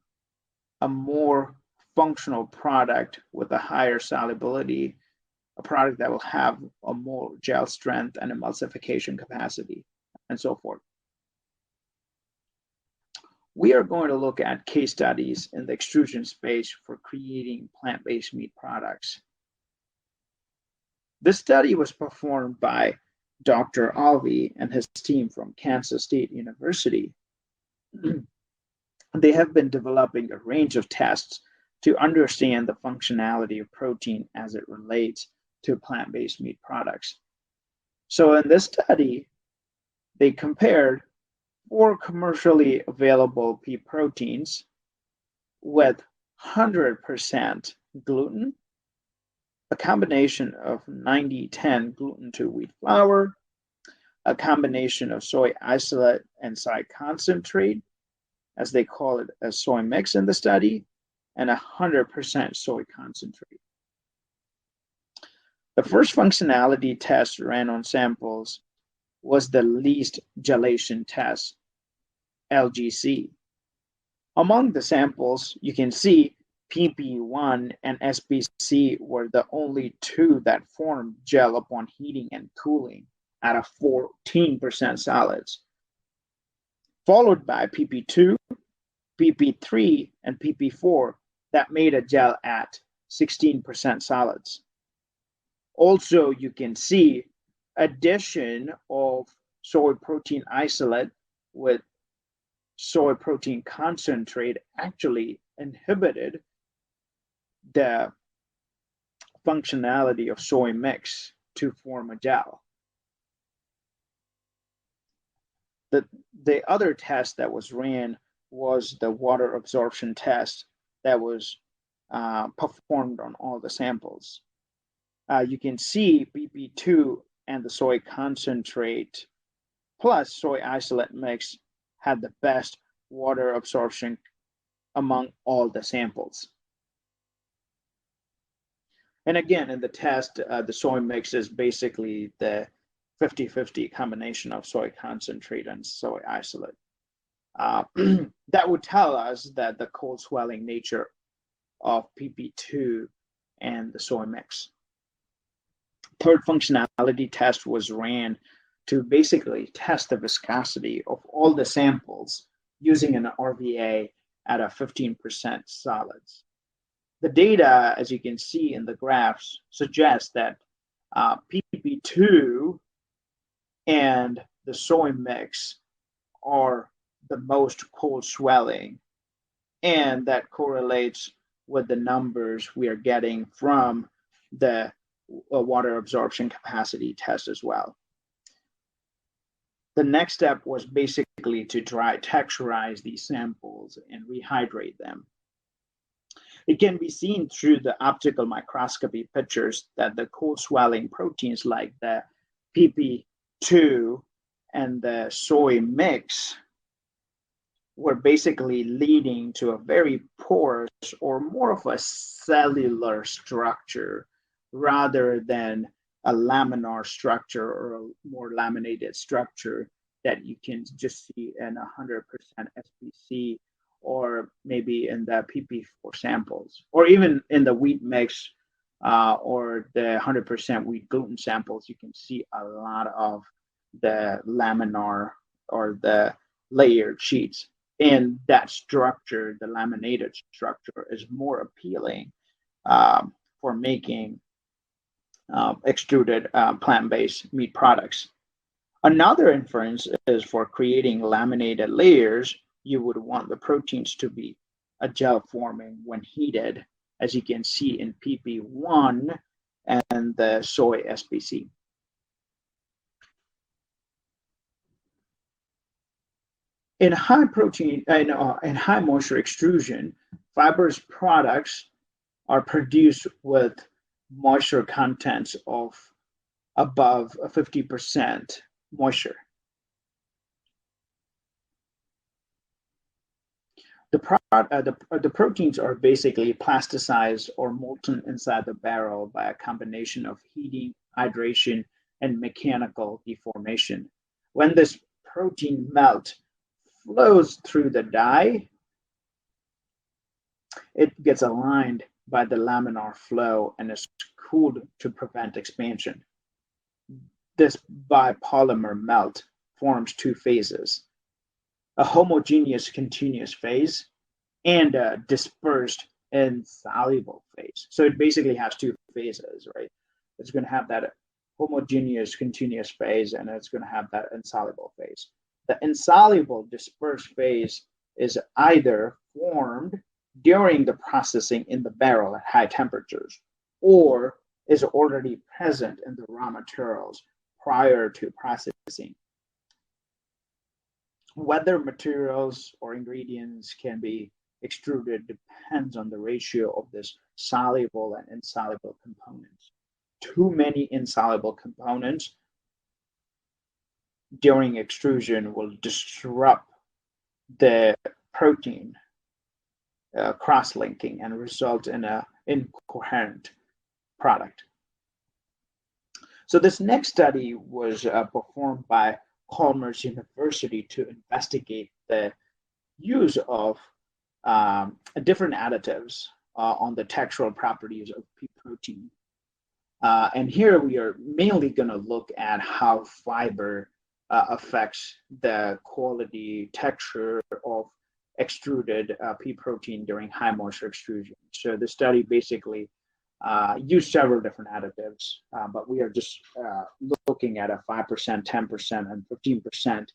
a more functional product with a higher solubility, a product that will have a more gel strength and emulsification capacity, and so forth. We are going to look at case studies in the extrusion space for creating plant-based meat products. This study was performed by Dr. Alvey and his team from Kansas State University. They have been developing a range of tests to understand the functionality of protein as it relates to plant-based meat products. So in this study, they compared 4 commercially available pea proteins with 100% gluten, a combination of 90-10 gluten to wheat flour, a combination of soy isolate and soy concentrate, as they call it, a soy mix in the study, and 100% soy concentrate. The first functionality test ran on samples was the least gelation test, LGC. Among the samples, you can see PP1 and SPC were the only 2 that formed gel upon heating and cooling at a 14% solids, followed by PP2, PP3, and PP4 that made a gel at 16% solids. Also, you can see addition of soy protein isolate with soy protein concentrate actually inhibited the functionality of soy mix to form a gel. The other test that was ran was the water absorption test that was performed on all the samples. You can see PP2 and the soy concentrate plus soy isolate mix had the best water absorption among all the samples. And again, in the test, the soy mix is basically the 50-50 combination of soy concentrate and soy isolate. That would tell us that the cold swelling nature of PP2 and the soy mix. Third functionality test was ran to basically test the viscosity of all the samples using an RVA at a 15% solids. The data, as you can see in the graphs, suggests that PP2 and the soy mix are the most cold swelling, and that correlates with the numbers we are getting from the water absorption capacity test as well. The next step was basically to dry texturize these samples and rehydrate them. It can be seen through the optical microscopy pictures that the cold swelling proteins like the PP2 and the soy mix were basically leading to a very porous or more of a cellular structure rather than a laminar structure or a more laminated structure that you can just see in 100% SPC or maybe in the PP4 samples, or even in the wheat mix or the 100% wheat gluten samples. You can see a lot of the laminar or the layered sheets. And that structure, the laminated structure, is more appealing for making extruded plant-based meat products. Another inference is for creating laminated layers, you would want the proteins to be a gel forming when heated, as you can see in PP1 and the soy SPC. In high protein in high moisture extrusion, fibrous products are produced with moisture contents of above 50% moisture. The proteins are basically plasticized or molten inside the barrel by a combination of heating, hydration, and mechanical deformation. When this protein melt flows through the die, it gets aligned by the laminar flow and is cooled to prevent expansion. This bipolymer melt forms two phases: a homogeneous continuous phase and a dispersed insoluble phase. So it basically has two phases, right? It's going to have that homogeneous continuous phase and it's going to have that insoluble phase. The insoluble dispersed phase is either formed during the processing in the barrel at high temperatures or is already present in the raw materials prior to processing. Whether materials or ingredients can be extruded depends on the ratio of this soluble and insoluble components. Too many insoluble components during extrusion will disrupt the protein cross-linking and result in an incoherent product. So this next study was performed by Chalmers University to investigate the use of different additives on the textural properties of pea protein. And here we are mainly going to look at how fiber affects the quality texture of extruded pea protein during high moisture extrusion. So the study basically used several different additives, but we are just looking at a 5%, 10%, and 15%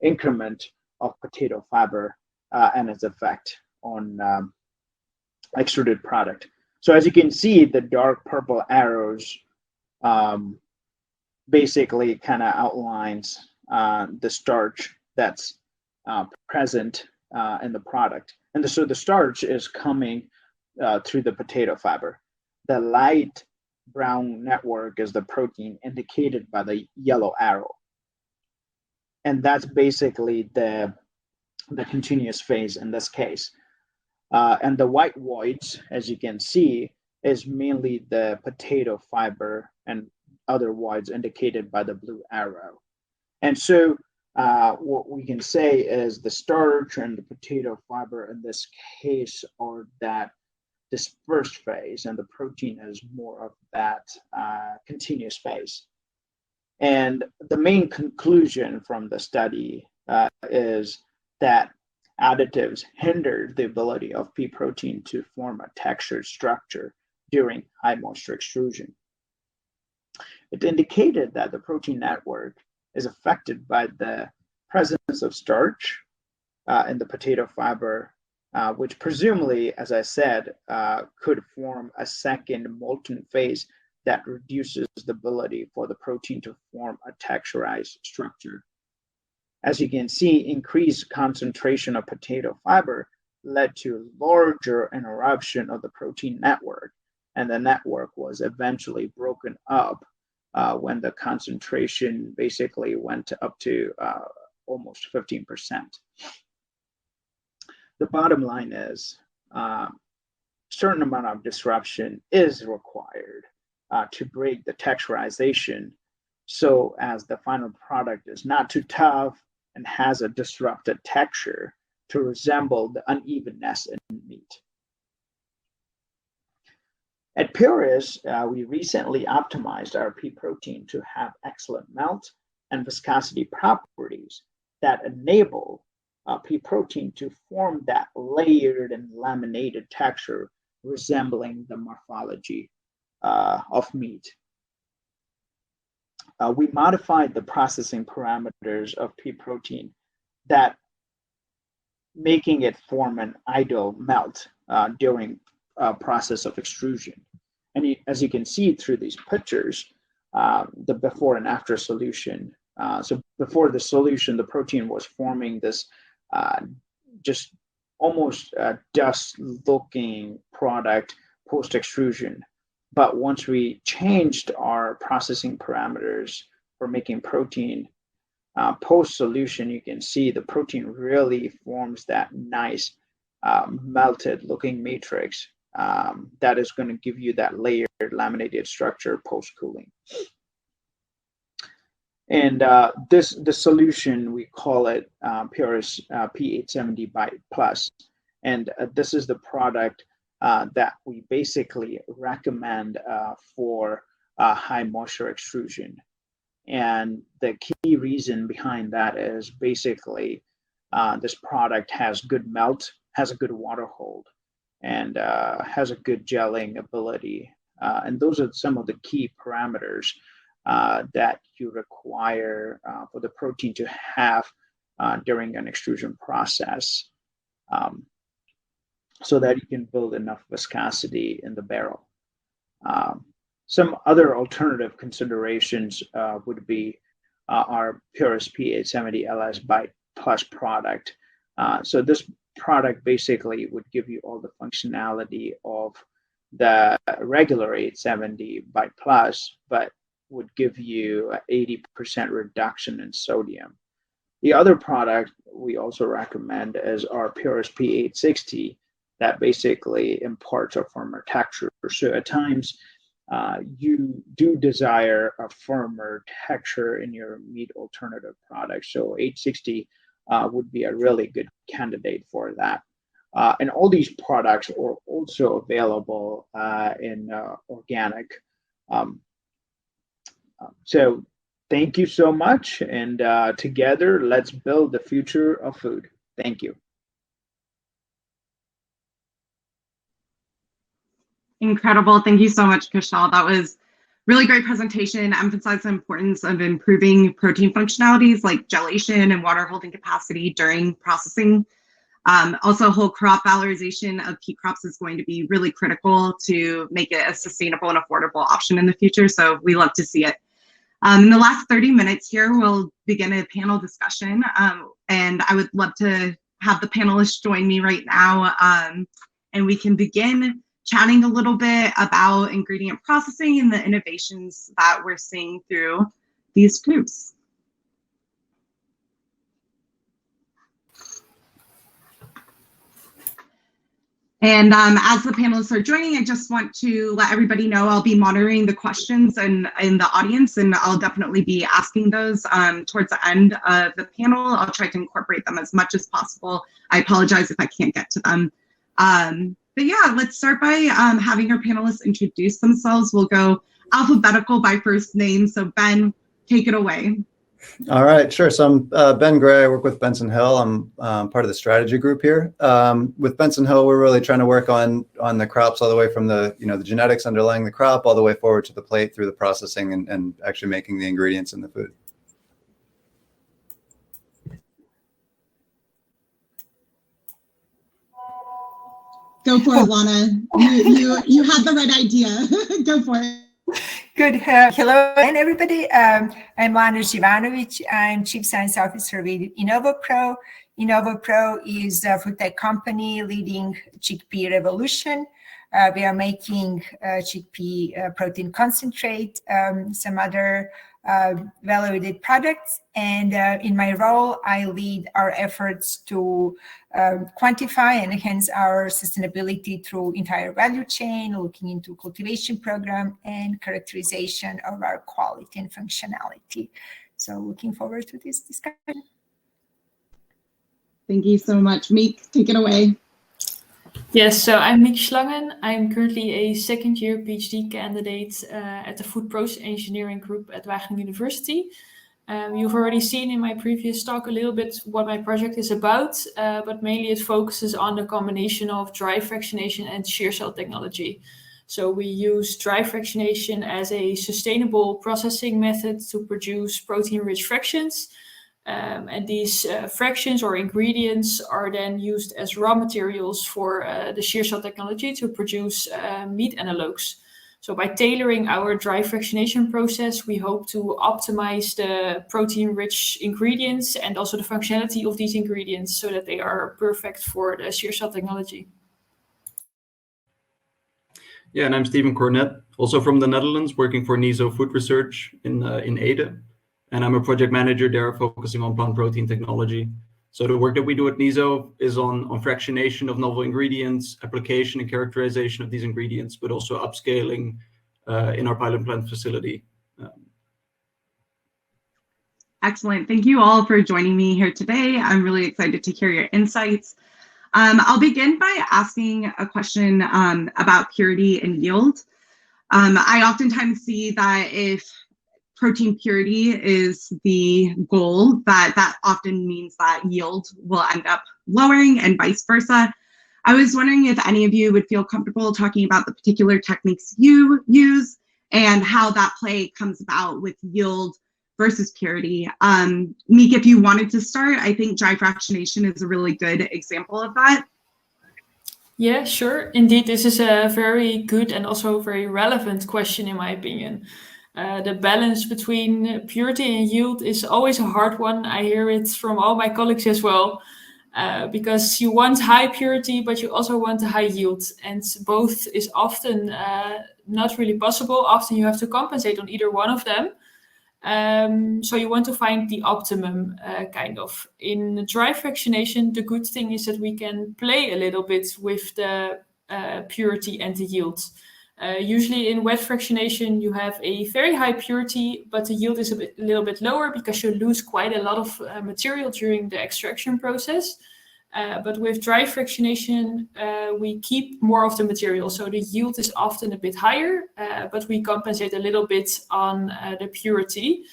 increment of potato fiber and its effect on extruded product. So as you can see, the dark purple arrows basically kind of outlines the starch that's present in the product. And so the starch is coming through the potato fiber. The light brown network is the protein indicated by the yellow arrow. And that's basically the continuous phase in this case. And the white voids, as you can see, is mainly the potato fiber and other voids indicated by the blue arrow. And so what we can say is the starch and the potato fiber in this case are that dispersed phase, and the protein is more of that continuous phase. And the main conclusion from the study is that additives hinder the ability of pea protein to form a textured structure during high moisture extrusion. It indicated that the protein network is affected by the presence of starch in the potato fiber, which presumably, as I said, could form a second molten phase that reduces the ability for the protein to form a texturized structure. As you can see, increased concentration of potato fiber led to larger interruption of the protein network, and the network was eventually broken up when the concentration basically went up to almost 15%. The bottom line is certain amount of disruption is required to break the texturization, so as the final product is not too tough and has a disrupted texture to resemble the unevenness in meat. At PURIS, we recently optimized our pea protein to have excellent melt and viscosity properties that enable pea protein to form that layered and laminated texture resembling the morphology of meat. We modified the processing parameters of pea protein that making it form an ideal melt during process of extrusion. And as you can see through these pictures, the before and after solution. So before the solution, the protein was forming this just almost dust-looking product post-extrusion. But once we changed our processing parameters for making protein, post-solution, you can see the protein really forms that nice melted-looking matrix that is going to give you that layered laminated structure post-cooling. And the solution, we call it PRS P870 Plus. And this is the product that we basically recommend for high moisture extrusion. And the key reason behind that is basically this product has good melt, has a good water hold, and has a good gelling ability. And those are some of the key parameters that you require for the protein to have during an extrusion process, so that you can build enough viscosity in the barrel. Some other alternative considerations would be our PRS P870 LS Plus product. So this product basically would give you all the functionality of the regular 870 Plus, but would give you an 80% reduction in sodium. The other product we also recommend is our PRS P860 that basically imparts a firmer texture. So at times you do desire a firmer texture in your meat alternative product. So 860 would be a really good candidate for that. And all these products are also available in organic. So thank you so much. And together, let's build the future of food. Thank you. Incredible. Thank you so much, Kushal. That was really great presentation. Emphasized the importance of improving protein functionalities like gelation and water holding capacity during processing. Also, whole crop valorization of pea crops is going to be really critical to make it a sustainable and affordable option in the future. So we love to see it. In the last 30 minutes here, we'll begin a panel discussion. and I would love to have the panelists join me right now, and we can begin chatting a little bit about ingredient processing and the innovations that we're seeing through these groups. And as the panelists are joining, I just want to let everybody know I'll be monitoring the questions in the audience, and I'll definitely be asking those towards the end of the panel. I'll try to incorporate them as much as possible. I apologize if I can't get to them. But yeah, let's start by having our panelists introduce themselves. We'll go alphabetical by first name. So Ben, take it away. All right, sure. So I'm Ben Gray. I work with Benson Hill. I'm part of the strategy group here. With Benson Hill, we're really trying to work on the crops all the way from the the genetics underlying the crop all the way forward to the plate through the processing and actually making the ingredients in the food. Go for it, Lana. You had the right idea. Go for it. Good. Hello, and everybody. I'm Lana Zivanovic. I'm Chief Science Officer with InnovoPro. InnovoPro is a food tech company leading chickpea revolution. We are making chickpea protein concentrate, some other value-added products. And in my role, I lead our efforts to quantify and enhance our sustainability through entire value chain, looking into cultivation program and characterization of our quality and functionality. So looking forward to this discussion. Thank you so much. Miek, take it away. Yes, so I'm Miek Schlangen. I'm currently a second-year PhD candidate at the Food Process Engineering group at Wageningen University. You've already seen in my previous talk a little bit what my project is about, but mainly it focuses on the combination of dry fractionation and shear cell technology. So we use dry fractionation as a sustainable processing method to produce protein-rich fractions. And these fractions or ingredients are then used as raw materials for the shear cell technology to produce meat analogues. So by tailoring our dry fractionation process, we hope to optimize the protein-rich ingredients and also the functionality of these ingredients so that they are perfect for the shear cell technology. Yeah, and I'm Steven Cornet, also from the Netherlands, working for NIZO Food Research in Ede. And I'm a project manager there focusing on plant protein technology. So the work that we do at NIZO is on fractionation of novel ingredients, application and characterization of these ingredients, but also upscaling in our pilot plant facility. Excellent. Thank you all for joining me here today. I'm really excited to hear your insights. I'll begin by asking a question about purity and yield. I oftentimes see that if protein purity is the goal, that often means that yield will end up lowering and vice versa. I was wondering if any of you would feel comfortable talking about the particular techniques you use and how that play comes about with yield versus purity. Miek, if you wanted to start, I think dry fractionation is a really good example of that. Yeah, sure. Indeed, this is a very good and also very relevant question in my opinion. The balance between purity and yield is always a hard one. I hear it from all my colleagues as well, because you want high purity, but you also want a high yield. And both is often not really possible. Often you have to compensate on either one of them. So you want to find the optimum kind of. In dry fractionation, the good thing is that we can play a little bit with the purity and the yield. Usually in wet fractionation, you have a very high purity, but the yield is a little bit lower because you lose quite a lot of material during the extraction process. But with dry fractionation, we keep more of the material. So the yield is often a bit higher, but we compensate a little bit on the purity.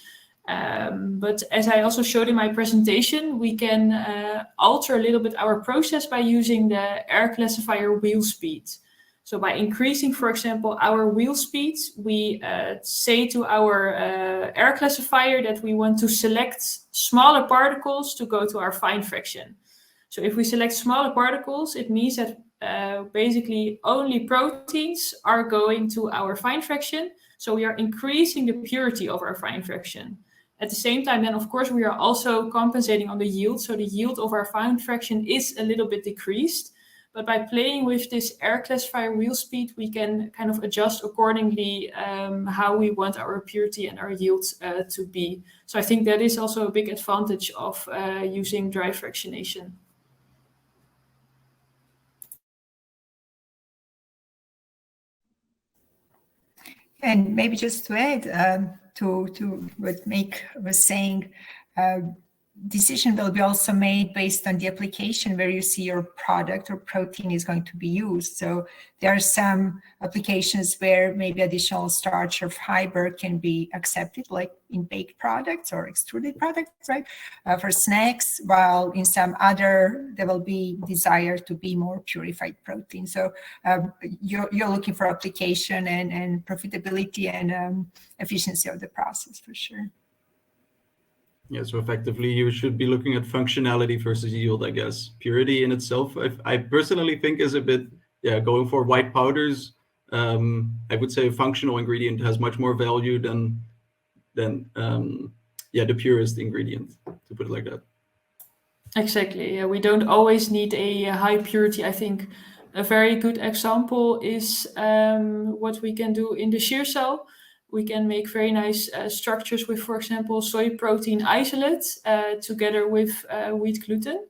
But as I also showed in my presentation, we can alter a little bit our process by using the air classifier wheel speed. So by increasing, for example, our wheel speed, we say to our air classifier that we want to select smaller particles to go to our fine fraction. So if we select smaller particles, it means that basically only proteins are going to our fine fraction. So we are increasing the purity of our fine fraction. At the same time, then of course we are also compensating on the yield. So the yield of our found fraction is a little bit decreased. But by playing with this air classifier wheel speed, we can kind of adjust accordingly how we want our purity and our yields to be. So I think that is also a big advantage of using dry fractionation. And maybe just to add to what Miek was saying, decision will be also made based on the application where you see your product or protein is going to be used. So there are some applications where maybe additional starch or fiber can be accepted, like in baked products or extruded products, right? For snacks, while in some other, there will be desire to be more purified protein. So you're looking for application and profitability and efficiency of the process for sure. Yeah, so effectively you should be looking at functionality versus yield, I guess. Purity in itself, I personally think is a bit, going for white powders. I would say a functional ingredient has much more value than the purest ingredient, to put it like that. Exactly. Yeah, we don't always need a high purity. I think a very good example is what we can do in the shear cell. We can make very nice structures with, for example, soy protein isolate together with wheat gluten.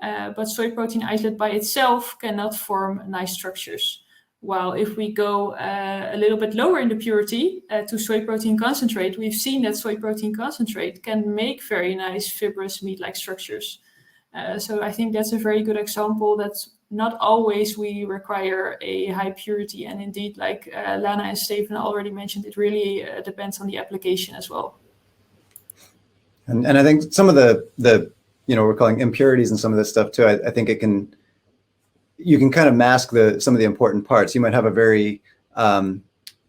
But soy protein isolate by itself cannot form nice structures. While if we go a little bit lower in the purity to soy protein concentrate, we've seen that soy protein concentrate can make very nice fibrous meat-like structures. So I think that's a very good example that not always we require a high purity. And indeed, like Lana and Stephen already mentioned, it really depends on the application as well. And I think some of the we're calling impurities and some of this stuff too, I think you can kind of mask some of the important parts. You might have a very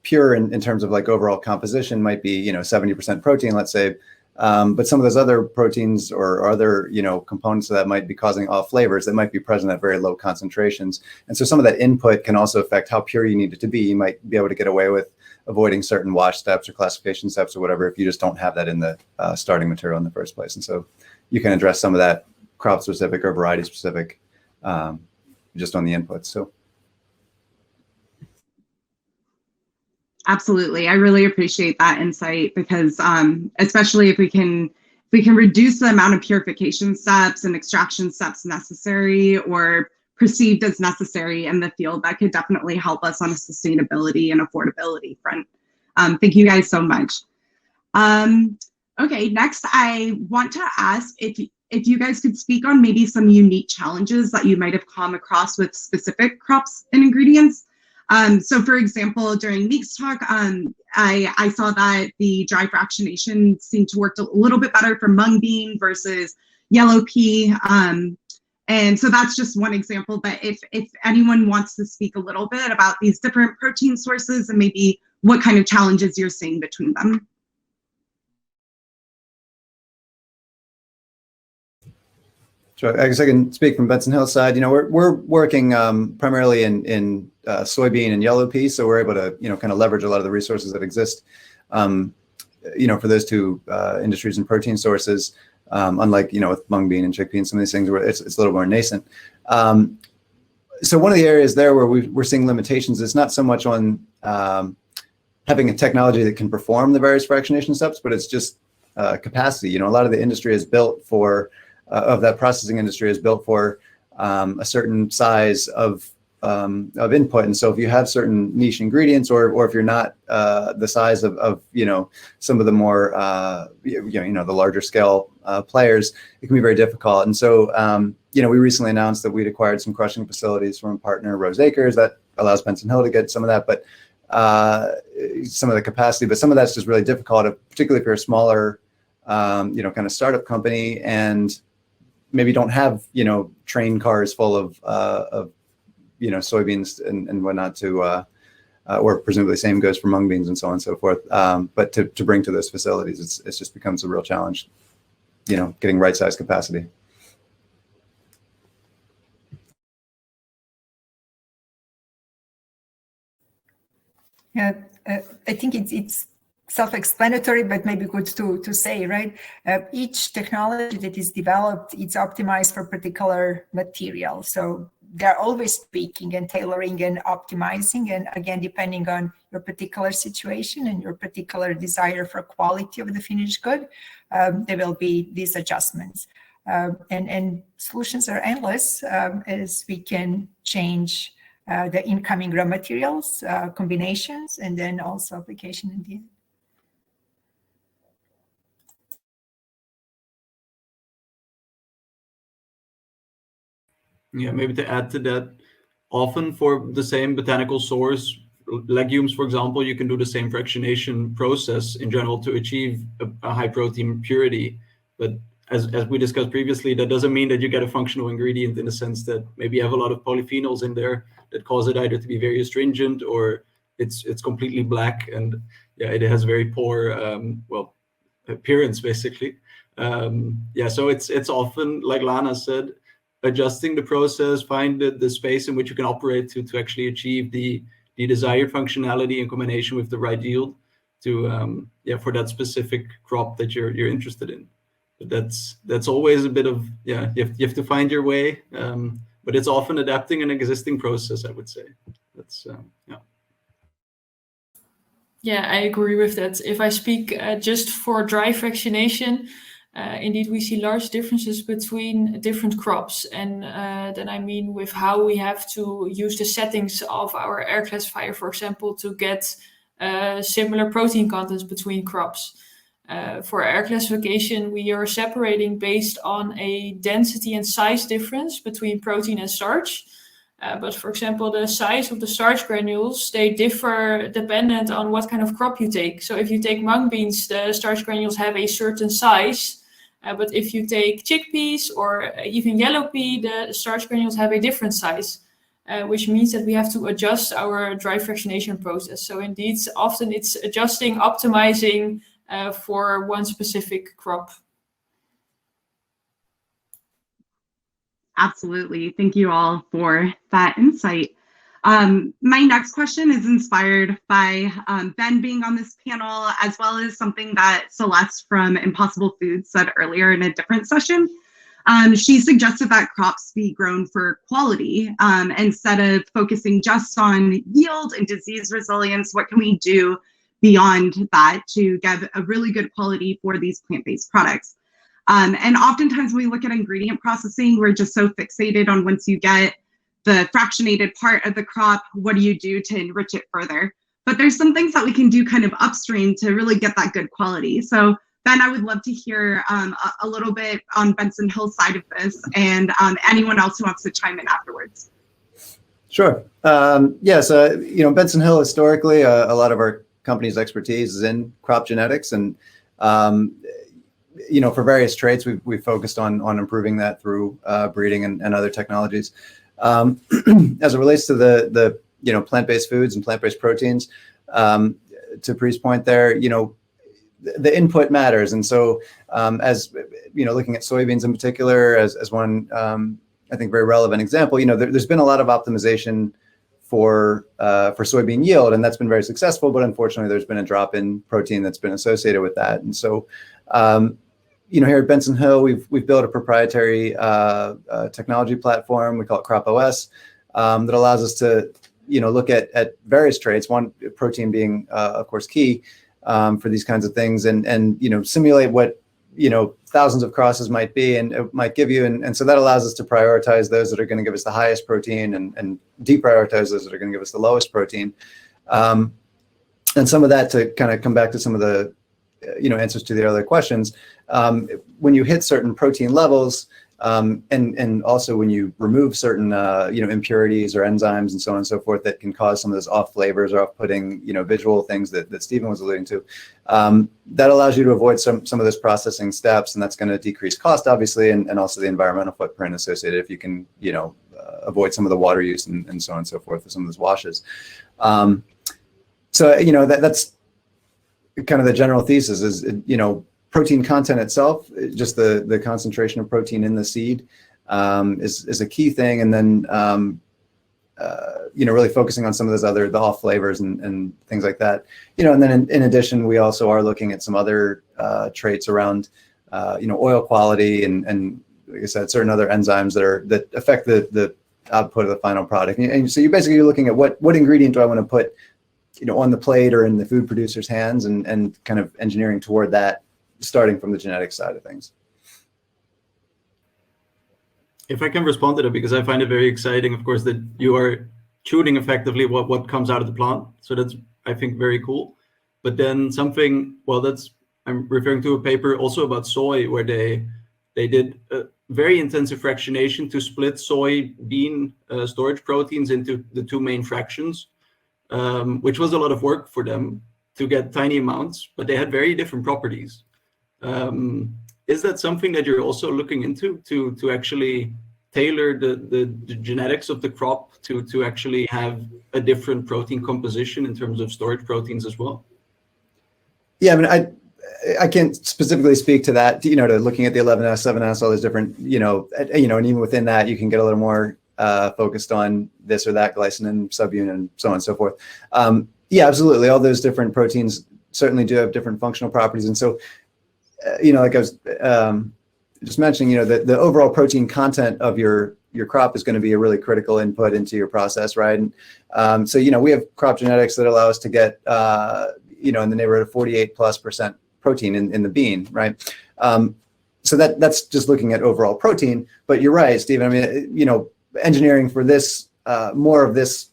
pure in terms of like overall composition might be 70% protein, let's say. But some of those other proteins or other components of that might be causing off flavors that might be present at very low concentrations. And so some of that input can also affect how pure you need it to be. You might be able to get away with avoiding certain wash steps or classification steps or whatever if you just don't have that in the starting material in the first place. And so you can address some of that crop specific or variety specific just on the inputs. So. Absolutely. I really appreciate that insight because especially if we can reduce the amount of purification steps and extraction steps necessary or perceived as necessary in the field, that could definitely help us on a sustainability and affordability front. Thank you guys so much. Okay, next I want to ask if you guys could speak on maybe some unique challenges that you might have come across with specific crops and ingredients. So for example, during Miek's talk, I saw that the dry fractionation seemed to work a little bit better for mung bean versus yellow pea. And so that's just one example, but if anyone wants to speak a little bit about these different protein sources and maybe what kind of challenges you're seeing between them. Sure. I guess I can speak from Benson Hill's side. We're working primarily in soybean and yellow pea, so we're able to kind of leverage a lot of the resources that exist, for those two industries and protein sources. Unlike with mung bean and chickpea and some of these things where it's a little more nascent. So one of the areas there where we're seeing limitations is not so much on having a technology that can perform the various fractionation steps, but it's just capacity. A lot of the industry is built for of that processing industry is built for a certain size of input. And so if you have certain niche ingredients or if you're not the size of some of the more, the larger scale players, it can be very difficult. And so, we recently announced that we'd acquired some crushing facilities from a partner, Rose Acres, that allows Benson Hill to get some of that, but some of the capacity, but some of that's just really difficult, particularly if you're a smaller, kind of startup company and maybe don't have, train cars full of soybeans and whatnot or presumably same goes for mung beans and so on and so forth. But to bring to those facilities, it just becomes a real challenge, getting right size capacity. Yeah, I think it's self-explanatory, but maybe good to say, right? Each technology that is developed, it's optimized for particular material. So they're always tweaking and tailoring and optimizing. And again, depending on your particular situation and your particular desire for quality of the finished good, there will be these adjustments. And solutions are endless as we can change the incoming raw materials, combinations, and then also application in the end. Yeah, maybe to add to that, often for the same botanical source, legumes, for example, you can do the same fractionation process in general to achieve a high protein purity. But as we discussed previously, that doesn't mean that you get a functional ingredient in the sense that maybe you have a lot of polyphenols in there that cause it either to be very astringent or it's completely black and yeah, it has very poor appearance basically. So it's often, like Lana said, adjusting the process, find the space in which you can operate to actually achieve the desired functionality in combination with the right yield to for that specific crop that you're interested in. But that's always a bit of you have to find your way, but it's often adapting an existing process, I would say. That's Yeah, I agree with that. If I speak just for dry fractionation, indeed, we see large differences between different crops. And then I mean with how we have to use the settings of our air classifier, for example, to get similar protein contents between crops. For air classification, we are separating based on a density and size difference between protein and starch. But for example, the size of the starch granules, they differ dependent on what kind of crop you take. So if you take mung beans, the starch granules have a certain size. But if you take chickpeas or even yellow pea, the starch granules have a different size, which means that we have to adjust our dry fractionation process. So indeed, often it's adjusting, optimizing for one specific crop. Absolutely. Thank you all for that insight. My next question is inspired by Ben being on this panel, as well as something that Celeste from Impossible Foods said earlier in a different session. She suggested that crops be grown for quality instead of focusing just on yield and disease resilience. What can we do beyond that to get a really good quality for these plant-based products? And oftentimes when we look at ingredient processing, we're just so fixated on once you get the fractionated part of the crop, what do you do to enrich it further? But there's some things that we can do kind of upstream to really get that good quality. So Ben, I would love to hear a little bit on Benson Hill's side of this, and anyone else who wants to chime in afterwards. Sure. So Benson Hill, historically, a lot of our company's expertise is in crop genetics, and for various traits, we've focused on improving that through breeding and other technologies. As it relates to the plant-based foods and plant-based proteins, to Pri's point there, the input matters. And so as looking at soybeans in particular as one, I think, very relevant example, there's been a lot of optimization for soybean yield, and that's been very successful, but unfortunately there's been a drop in protein that's been associated with that. And so here at Benson Hill, we've built a proprietary technology platform. We call it Crop OS, that allows us to look at various traits, one protein being of course key for these kinds of things, and simulate what thousands of crosses might be, and it might give you, and so that allows us to prioritize those that are going to give us the highest protein and deprioritize those that are going to give us the lowest protein. And some of that, to kind of come back to some of the answers to the other questions, when you hit certain protein levels, and also when you remove certain impurities or enzymes and so on and so forth that can cause some of those off flavors or off-putting visual things that Stephen was alluding to, that allows you to avoid some of those processing steps, and that's going to decrease cost, obviously, and also the environmental footprint associated if you can avoid some of the water use and so on and so forth with some of those washes. That's kind of the general thesis is, protein content itself, just the concentration of protein in the seed is a key thing. And then, really focusing on some of those the off flavors and things like that. And then in addition, we also are looking at some other traits around, oil quality and like I said, certain other enzymes that affect the output of the final product. And so you're looking at what ingredient do I want to put, on the plate or in the food producer's hands, and kind of engineering toward that, starting from the genetic side of things. If I can respond to that, because I find it very exciting, of course, that you are tuning effectively what comes out of the plant. So that's, I think, very cool. But then I'm referring to a paper also about soy, where they did a very intensive fractionation to split soybean storage proteins into the two main fractions, which was a lot of work for them to get tiny amounts, but they had very different properties. Is that something that you're also looking into to actually tailor the genetics of the crop to actually have a different protein composition in terms of storage proteins as well? Yeah, I mean, I can't specifically speak to that, to looking at the 11S, 7S, all those different, and even within that, you can get a little more focused on this or that glycine subunit and so on and so forth. Yeah, absolutely. All those different proteins certainly do have different functional properties. And so, like I was just mentioning, the overall protein content of your crop is going to be a really critical input into your process, right? And so, we have crop genetics that allow us to get, in the neighborhood of 48+% protein in the bean, right? So that's just looking at overall protein. But you're right, Stephen. I mean, engineering for this, more of this,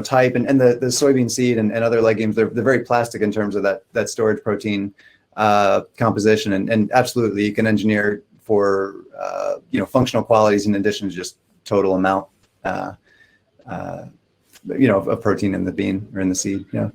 type, and the soybean seed and other legumes, they're very plastic in terms of that storage protein composition, and absolutely you can engineer for functional qualities in addition to just total amount of protein in the bean or in the seed. Yeah.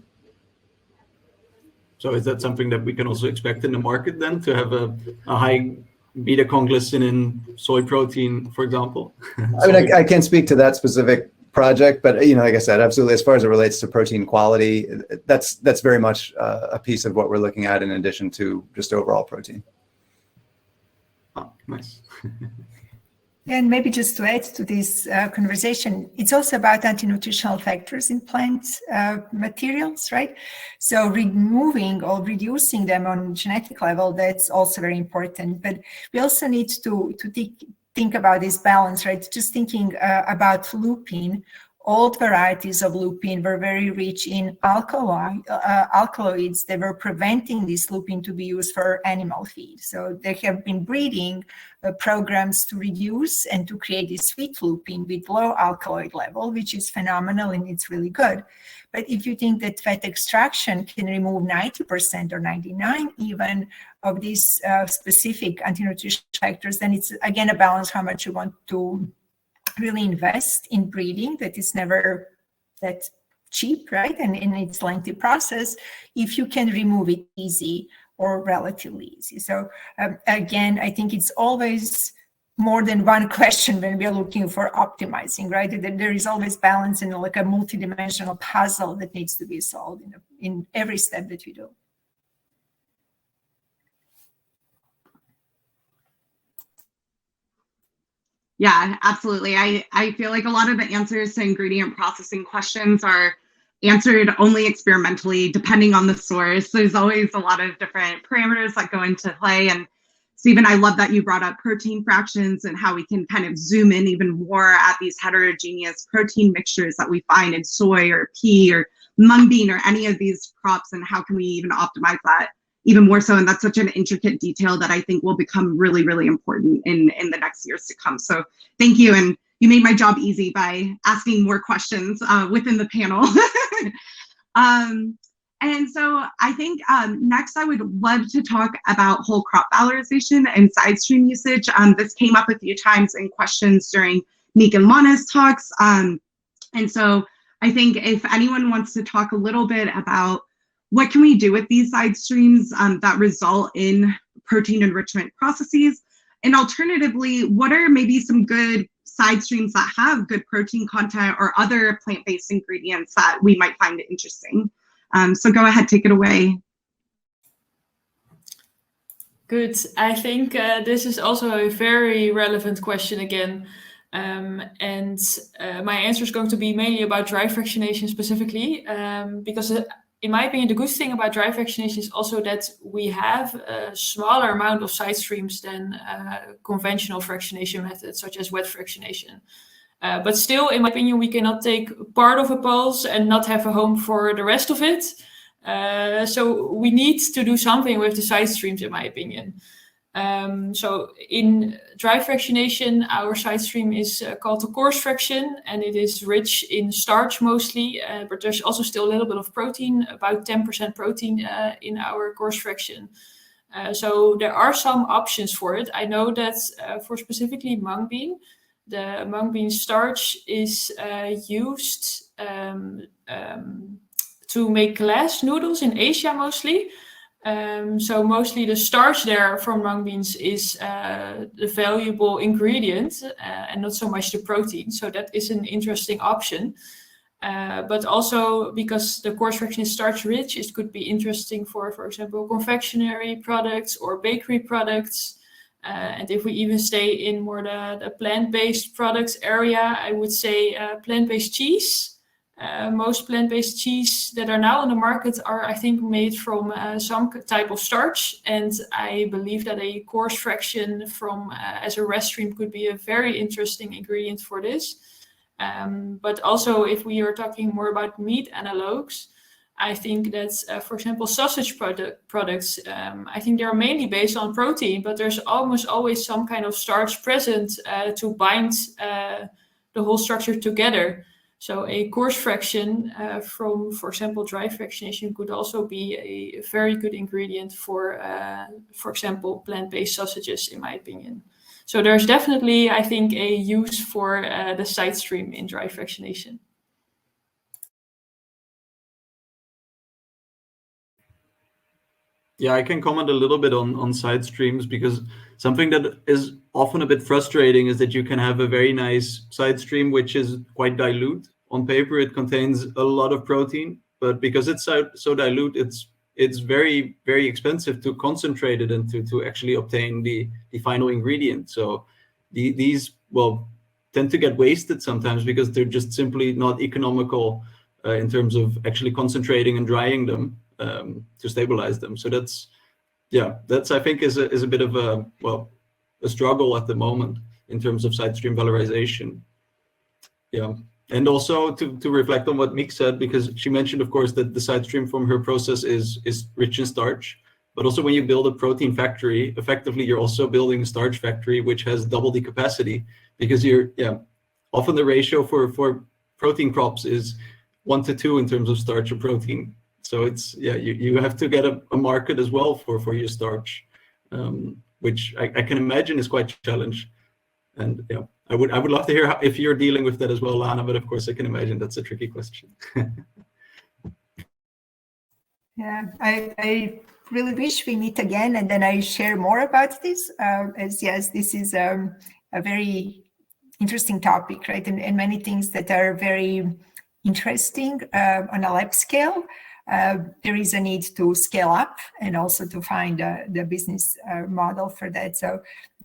So is that something that we can also expect in the market then, to have a high beta-conglycin in soy protein, for example? I mean, I can't speak to that specific project, but like I said, absolutely. As far as it relates to protein quality, that's very much a piece of what we're looking at in addition to just overall protein. Oh, nice. And maybe just to add to this conversation, it's also about anti-nutritional factors in plant materials, right? So removing or reducing them on genetic level, that's also very important. But we also need to think about this balance, right? Just thinking about lupin. Old varieties of lupin were very rich in alkaloids that were preventing this lupin to be used for animal feed. So there have been breeding programs to reduce and to create this sweet lupin with low alkaloid level, which is phenomenal and it's really good. But if you think that fat extraction can remove 90% or 99% even of these specific anti-nutrition factors, then it's again a balance how much you want to really invest in breeding. That is never that cheap, right? And it's a lengthy process if you can remove it easy or relatively easy. So again, I think it's always more than one question when we are looking for optimizing, right? There is always balance in like a multidimensional puzzle that needs to be solved in every step that we do. Yeah, absolutely. I feel like a lot of the answers to ingredient processing questions are answered only experimentally, depending on the source. There's always a lot of different parameters that go into play. And Stephen, I love that you brought up protein fractions and how we can kind of zoom in even more at these heterogeneous protein mixtures that we find in soy or pea or mung bean or any of these crops, and how can we even optimize that even more so. And that's such an intricate detail that I think will become really, really important in the next years to come. So thank you. And you made my job easy by asking more questions within the panel. And so I think next I would love to talk about whole crop valorization and side stream usage. This came up a few times in questions during Miek and Lana's talks. And so I think if anyone wants to talk a little bit about what can we do with these side streams that result in protein enrichment processes, and alternatively, what are maybe some good side streams that have good protein content or other plant-based ingredients that we might find interesting? So go ahead, take it away. Good. I think this is also a very relevant question again. And my answer is going to be mainly about dry fractionation specifically, because in my opinion, the good thing about dry fractionation is also that we have a smaller amount of side streams than conventional fractionation methods, such as wet fractionation. But still, in my opinion, we cannot take part of a pulse and not have a home for the rest of it. So we need to do something with the side streams, in my opinion. So in dry fractionation, our side stream is called the coarse fraction, and it is rich in starch mostly, but there's also still a little bit of protein, about 10% protein in our coarse fraction. So there are some options for it. I know that for specifically mung bean, the mung bean starch is used to make glass noodles in Asia mostly. So mostly the starch there from mung beans is the valuable ingredient and not so much the protein. So that is an interesting option. But also because the coarse fraction is starch rich, it could be interesting for example, confectionery products or bakery products. And if we even stay in more the plant-based products area, I would say plant-based cheese. Most plant-based cheese that are now on the market are, I think, made from some type of starch. And I believe that a coarse fraction from as a rest stream could be a very interesting ingredient for this. But also, if we are talking more about meat analogs, I think that, for example, sausage products, I think they're mainly based on protein, but there's almost always some kind of starch present to bind the whole structure together. So a coarse fraction from, for example, dry fractionation could also be a very good ingredient for example, plant-based sausages, in my opinion. So there's definitely, I think, a use for the side stream in dry fractionation. Yeah, I can comment a little bit on side streams, because something that is often a bit frustrating is that you can have a very nice side stream which is quite dilute. On paper, it contains a lot of protein, but because it's so dilute, it's very, very expensive to concentrate it and to actually obtain the final ingredient. So these tend to get wasted sometimes because they're just simply not economical in terms of actually concentrating and drying them to stabilize them. So that's I think is a bit of a struggle at the moment in terms of side stream valorization. Yeah. And also to reflect on what Miek said, because she mentioned, of course, that the side stream from her process is rich in starch. But also when you build a protein factory, effectively, you're also building a starch factory, which has double the capacity, because often the ratio for protein crops is 1 to 2 in terms of starch or protein. So it's, you have to get a market as well for your starch, which I can imagine is quite a challenge. And I would love to hear if you're dealing with that as well, Lana, but of course I can imagine that's a tricky question. Yeah, I really wish we meet again and then I share more about this, as yes, this is a very interesting topic, right? And many things that are very interesting on a lab scale. There is a need to scale up and also to find the business model for that. So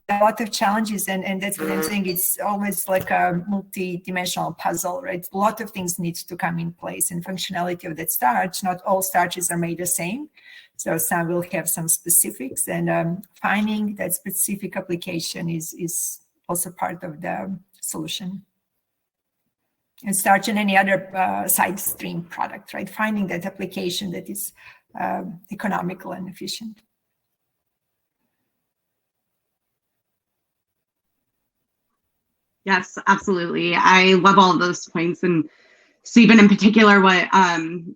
a lot of challenges, and that's what I'm saying. It's always like a multi-dimensional puzzle, right? A lot of things need to come in place, and functionality of that starch. Not all starches are made the same, so some will have some specifics, and finding that specific application is also part of the solution. And starch and any other side stream product, right? Finding that application that is economical and efficient. Yes, absolutely. I love all of those points. And Stephen, in particular, what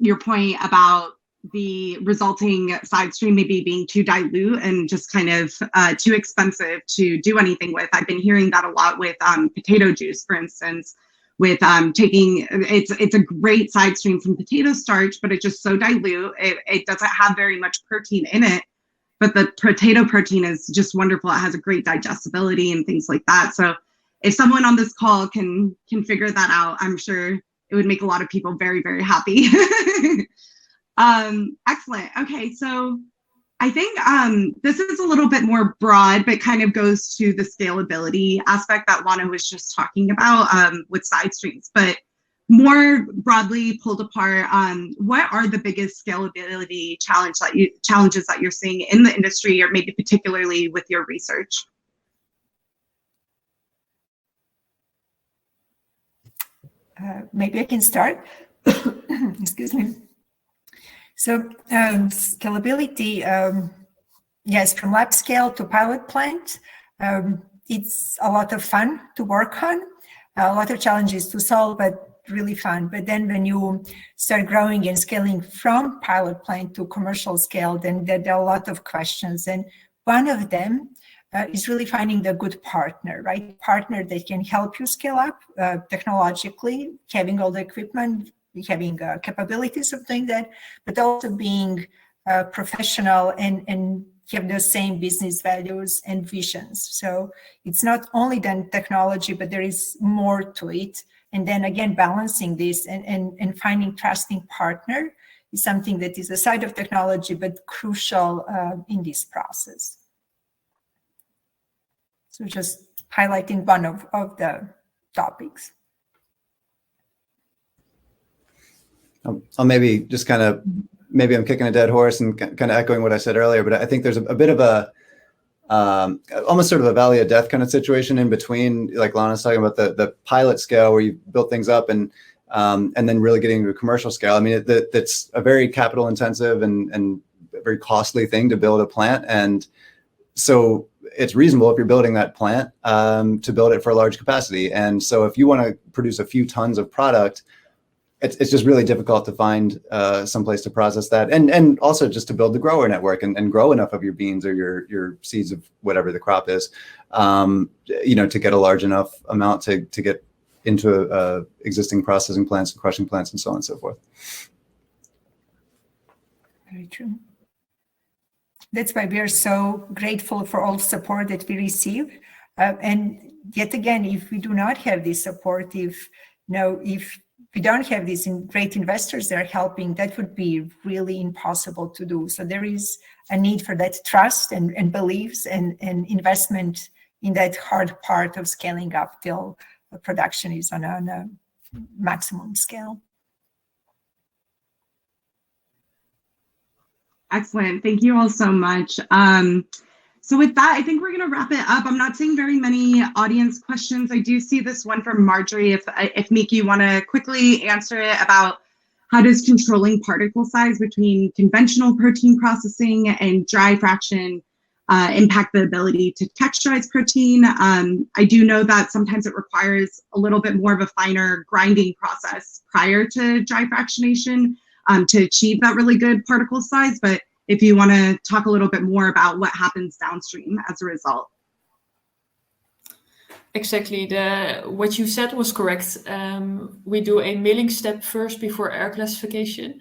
your point about the resulting side stream maybe being too dilute and just kind of too expensive to do anything with. I've been hearing that a lot with potato juice, for instance, with taking, it's a great side stream from potato starch, but it's just so dilute. It doesn't have very much protein in it, but the potato protein is just wonderful. It has a great digestibility and things like that. So if someone on this call can figure that out, I'm sure it would make a lot of people very, very happy. Excellent. Okay, so I think this is a little bit more broad, but kind of goes to the scalability aspect that Lana was just talking about with side streams. But more broadly pulled apart, what are the biggest scalability challenges that you're seeing in the industry, or maybe particularly with your research? Maybe I can start. Excuse me. So scalability, yes, from lab scale to pilot plant, it's a lot of fun to work on, a lot of challenges to solve, but really fun. But then when you start growing and scaling from pilot plant to commercial scale, then there are a lot of questions. And one of them is really finding the good partner, right? Partner that can help you scale up technologically, having all the equipment, having capabilities of doing that, but also being professional and have the same business values and visions. So it's not only then technology, but there is more to it. And then again, balancing this and finding trusting partner is something that is a side of technology, but crucial in this process. So just highlighting one of the topics. I'll maybe just kind of, maybe I'm kicking a dead horse and kind of echoing what I said earlier, but I think there's a bit of a, almost sort of a valley of death kind of situation in between, like Lana's talking about the pilot scale where you build things up and then really getting to a commercial scale. I mean, that's a very capital intensive and a very costly thing to build a plant. And so it's reasonable if you're building that plant to build it for a large capacity. And so if you want to produce a few tons of product, it's just really difficult to find some place to process that, and also just to build the grower network and grow enough of your beans or your seeds of whatever the crop is, to get a large enough amount to get into existing processing plants and crushing plants and so on and so forth. Very true. That's why we are so grateful for all the support that we receive. And yet again, if we do not have this support, if we don't have these great investors that are helping, that would be really impossible to do. So there is a need for that trust and beliefs and investment in that hard part of scaling up till the production is on a maximum scale. Excellent. Thank you all so much. So with that, I think we're going to wrap it up. I'm not seeing very many audience questions. I do see this one from Marjorie. If Miek, you want to quickly answer it about how does controlling particle size between conventional protein processing and dry fraction impact the ability to texturize protein? I do know that sometimes it requires a little bit more of a finer grinding process prior to dry fractionation to achieve that really good particle size. But if you want to talk a little bit more about what happens downstream as a result. Exactly. What you said was correct. We do a milling step first before air classification.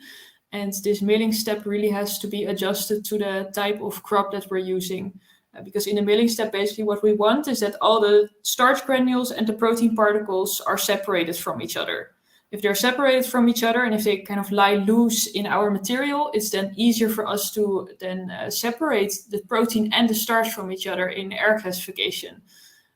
And this milling step really has to be adjusted to the type of crop that we're using. Because in the milling step, basically what we want is that all the starch granules and the protein particles are separated from each other. If they're separated from each other and if they kind of lie loose in our material, it's then easier for us to then separate the protein and the starch from each other in air classification.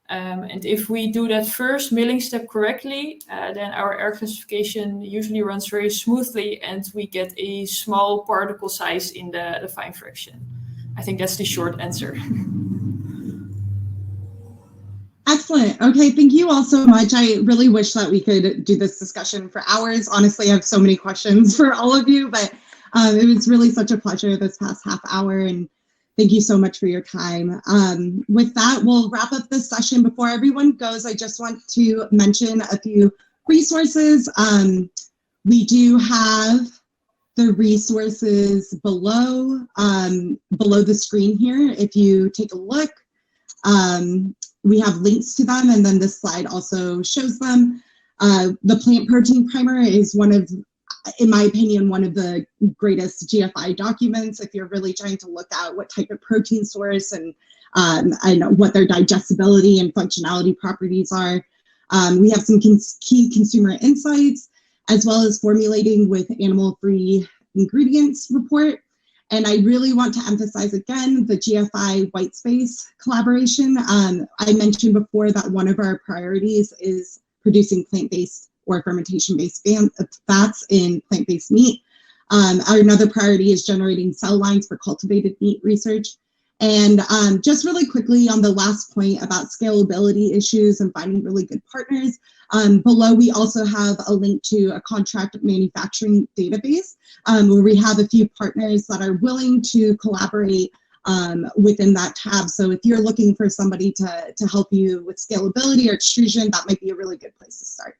And if we do that first milling step correctly, then our air classification usually runs very smoothly and we get a small particle size in the fine fraction. I think that's the short answer. Excellent. Okay, thank you all so much. I really wish that we could do this discussion for hours. Honestly, I have so many questions for all of you, but it was really such a pleasure this past half hour, and thank you so much for your time. With that, we'll wrap up this session. Before everyone goes, I just want to mention a few resources. We do have the resources below the screen here. If you take a look, we have links to them, and then this slide also shows them. The plant protein primer is one of, in my opinion, one of the greatest GFI documents if you're really trying to look at what type of protein source and what their digestibility and functionality properties are. We have some key consumer insights, as well as formulating with animal-free ingredients report. And I really want to emphasize again the GFI whitespace collaboration. I mentioned before that one of our priorities is producing plant-based or fermentation-based fats in plant-based meat. Another priority is generating cell lines for cultivated meat research. And just really quickly on the last point about scalability issues and finding really good partners, below we also have a link to a contract manufacturing database where we have a few partners that are willing to collaborate within that tab. So if you're looking for somebody to help you with scalability or extrusion, that might be a really good place to start.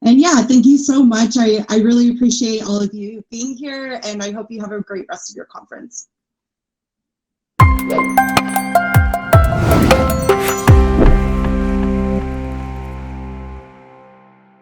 And yeah, thank you so much. I really appreciate all of you being here, and I hope you have a great rest of your conference.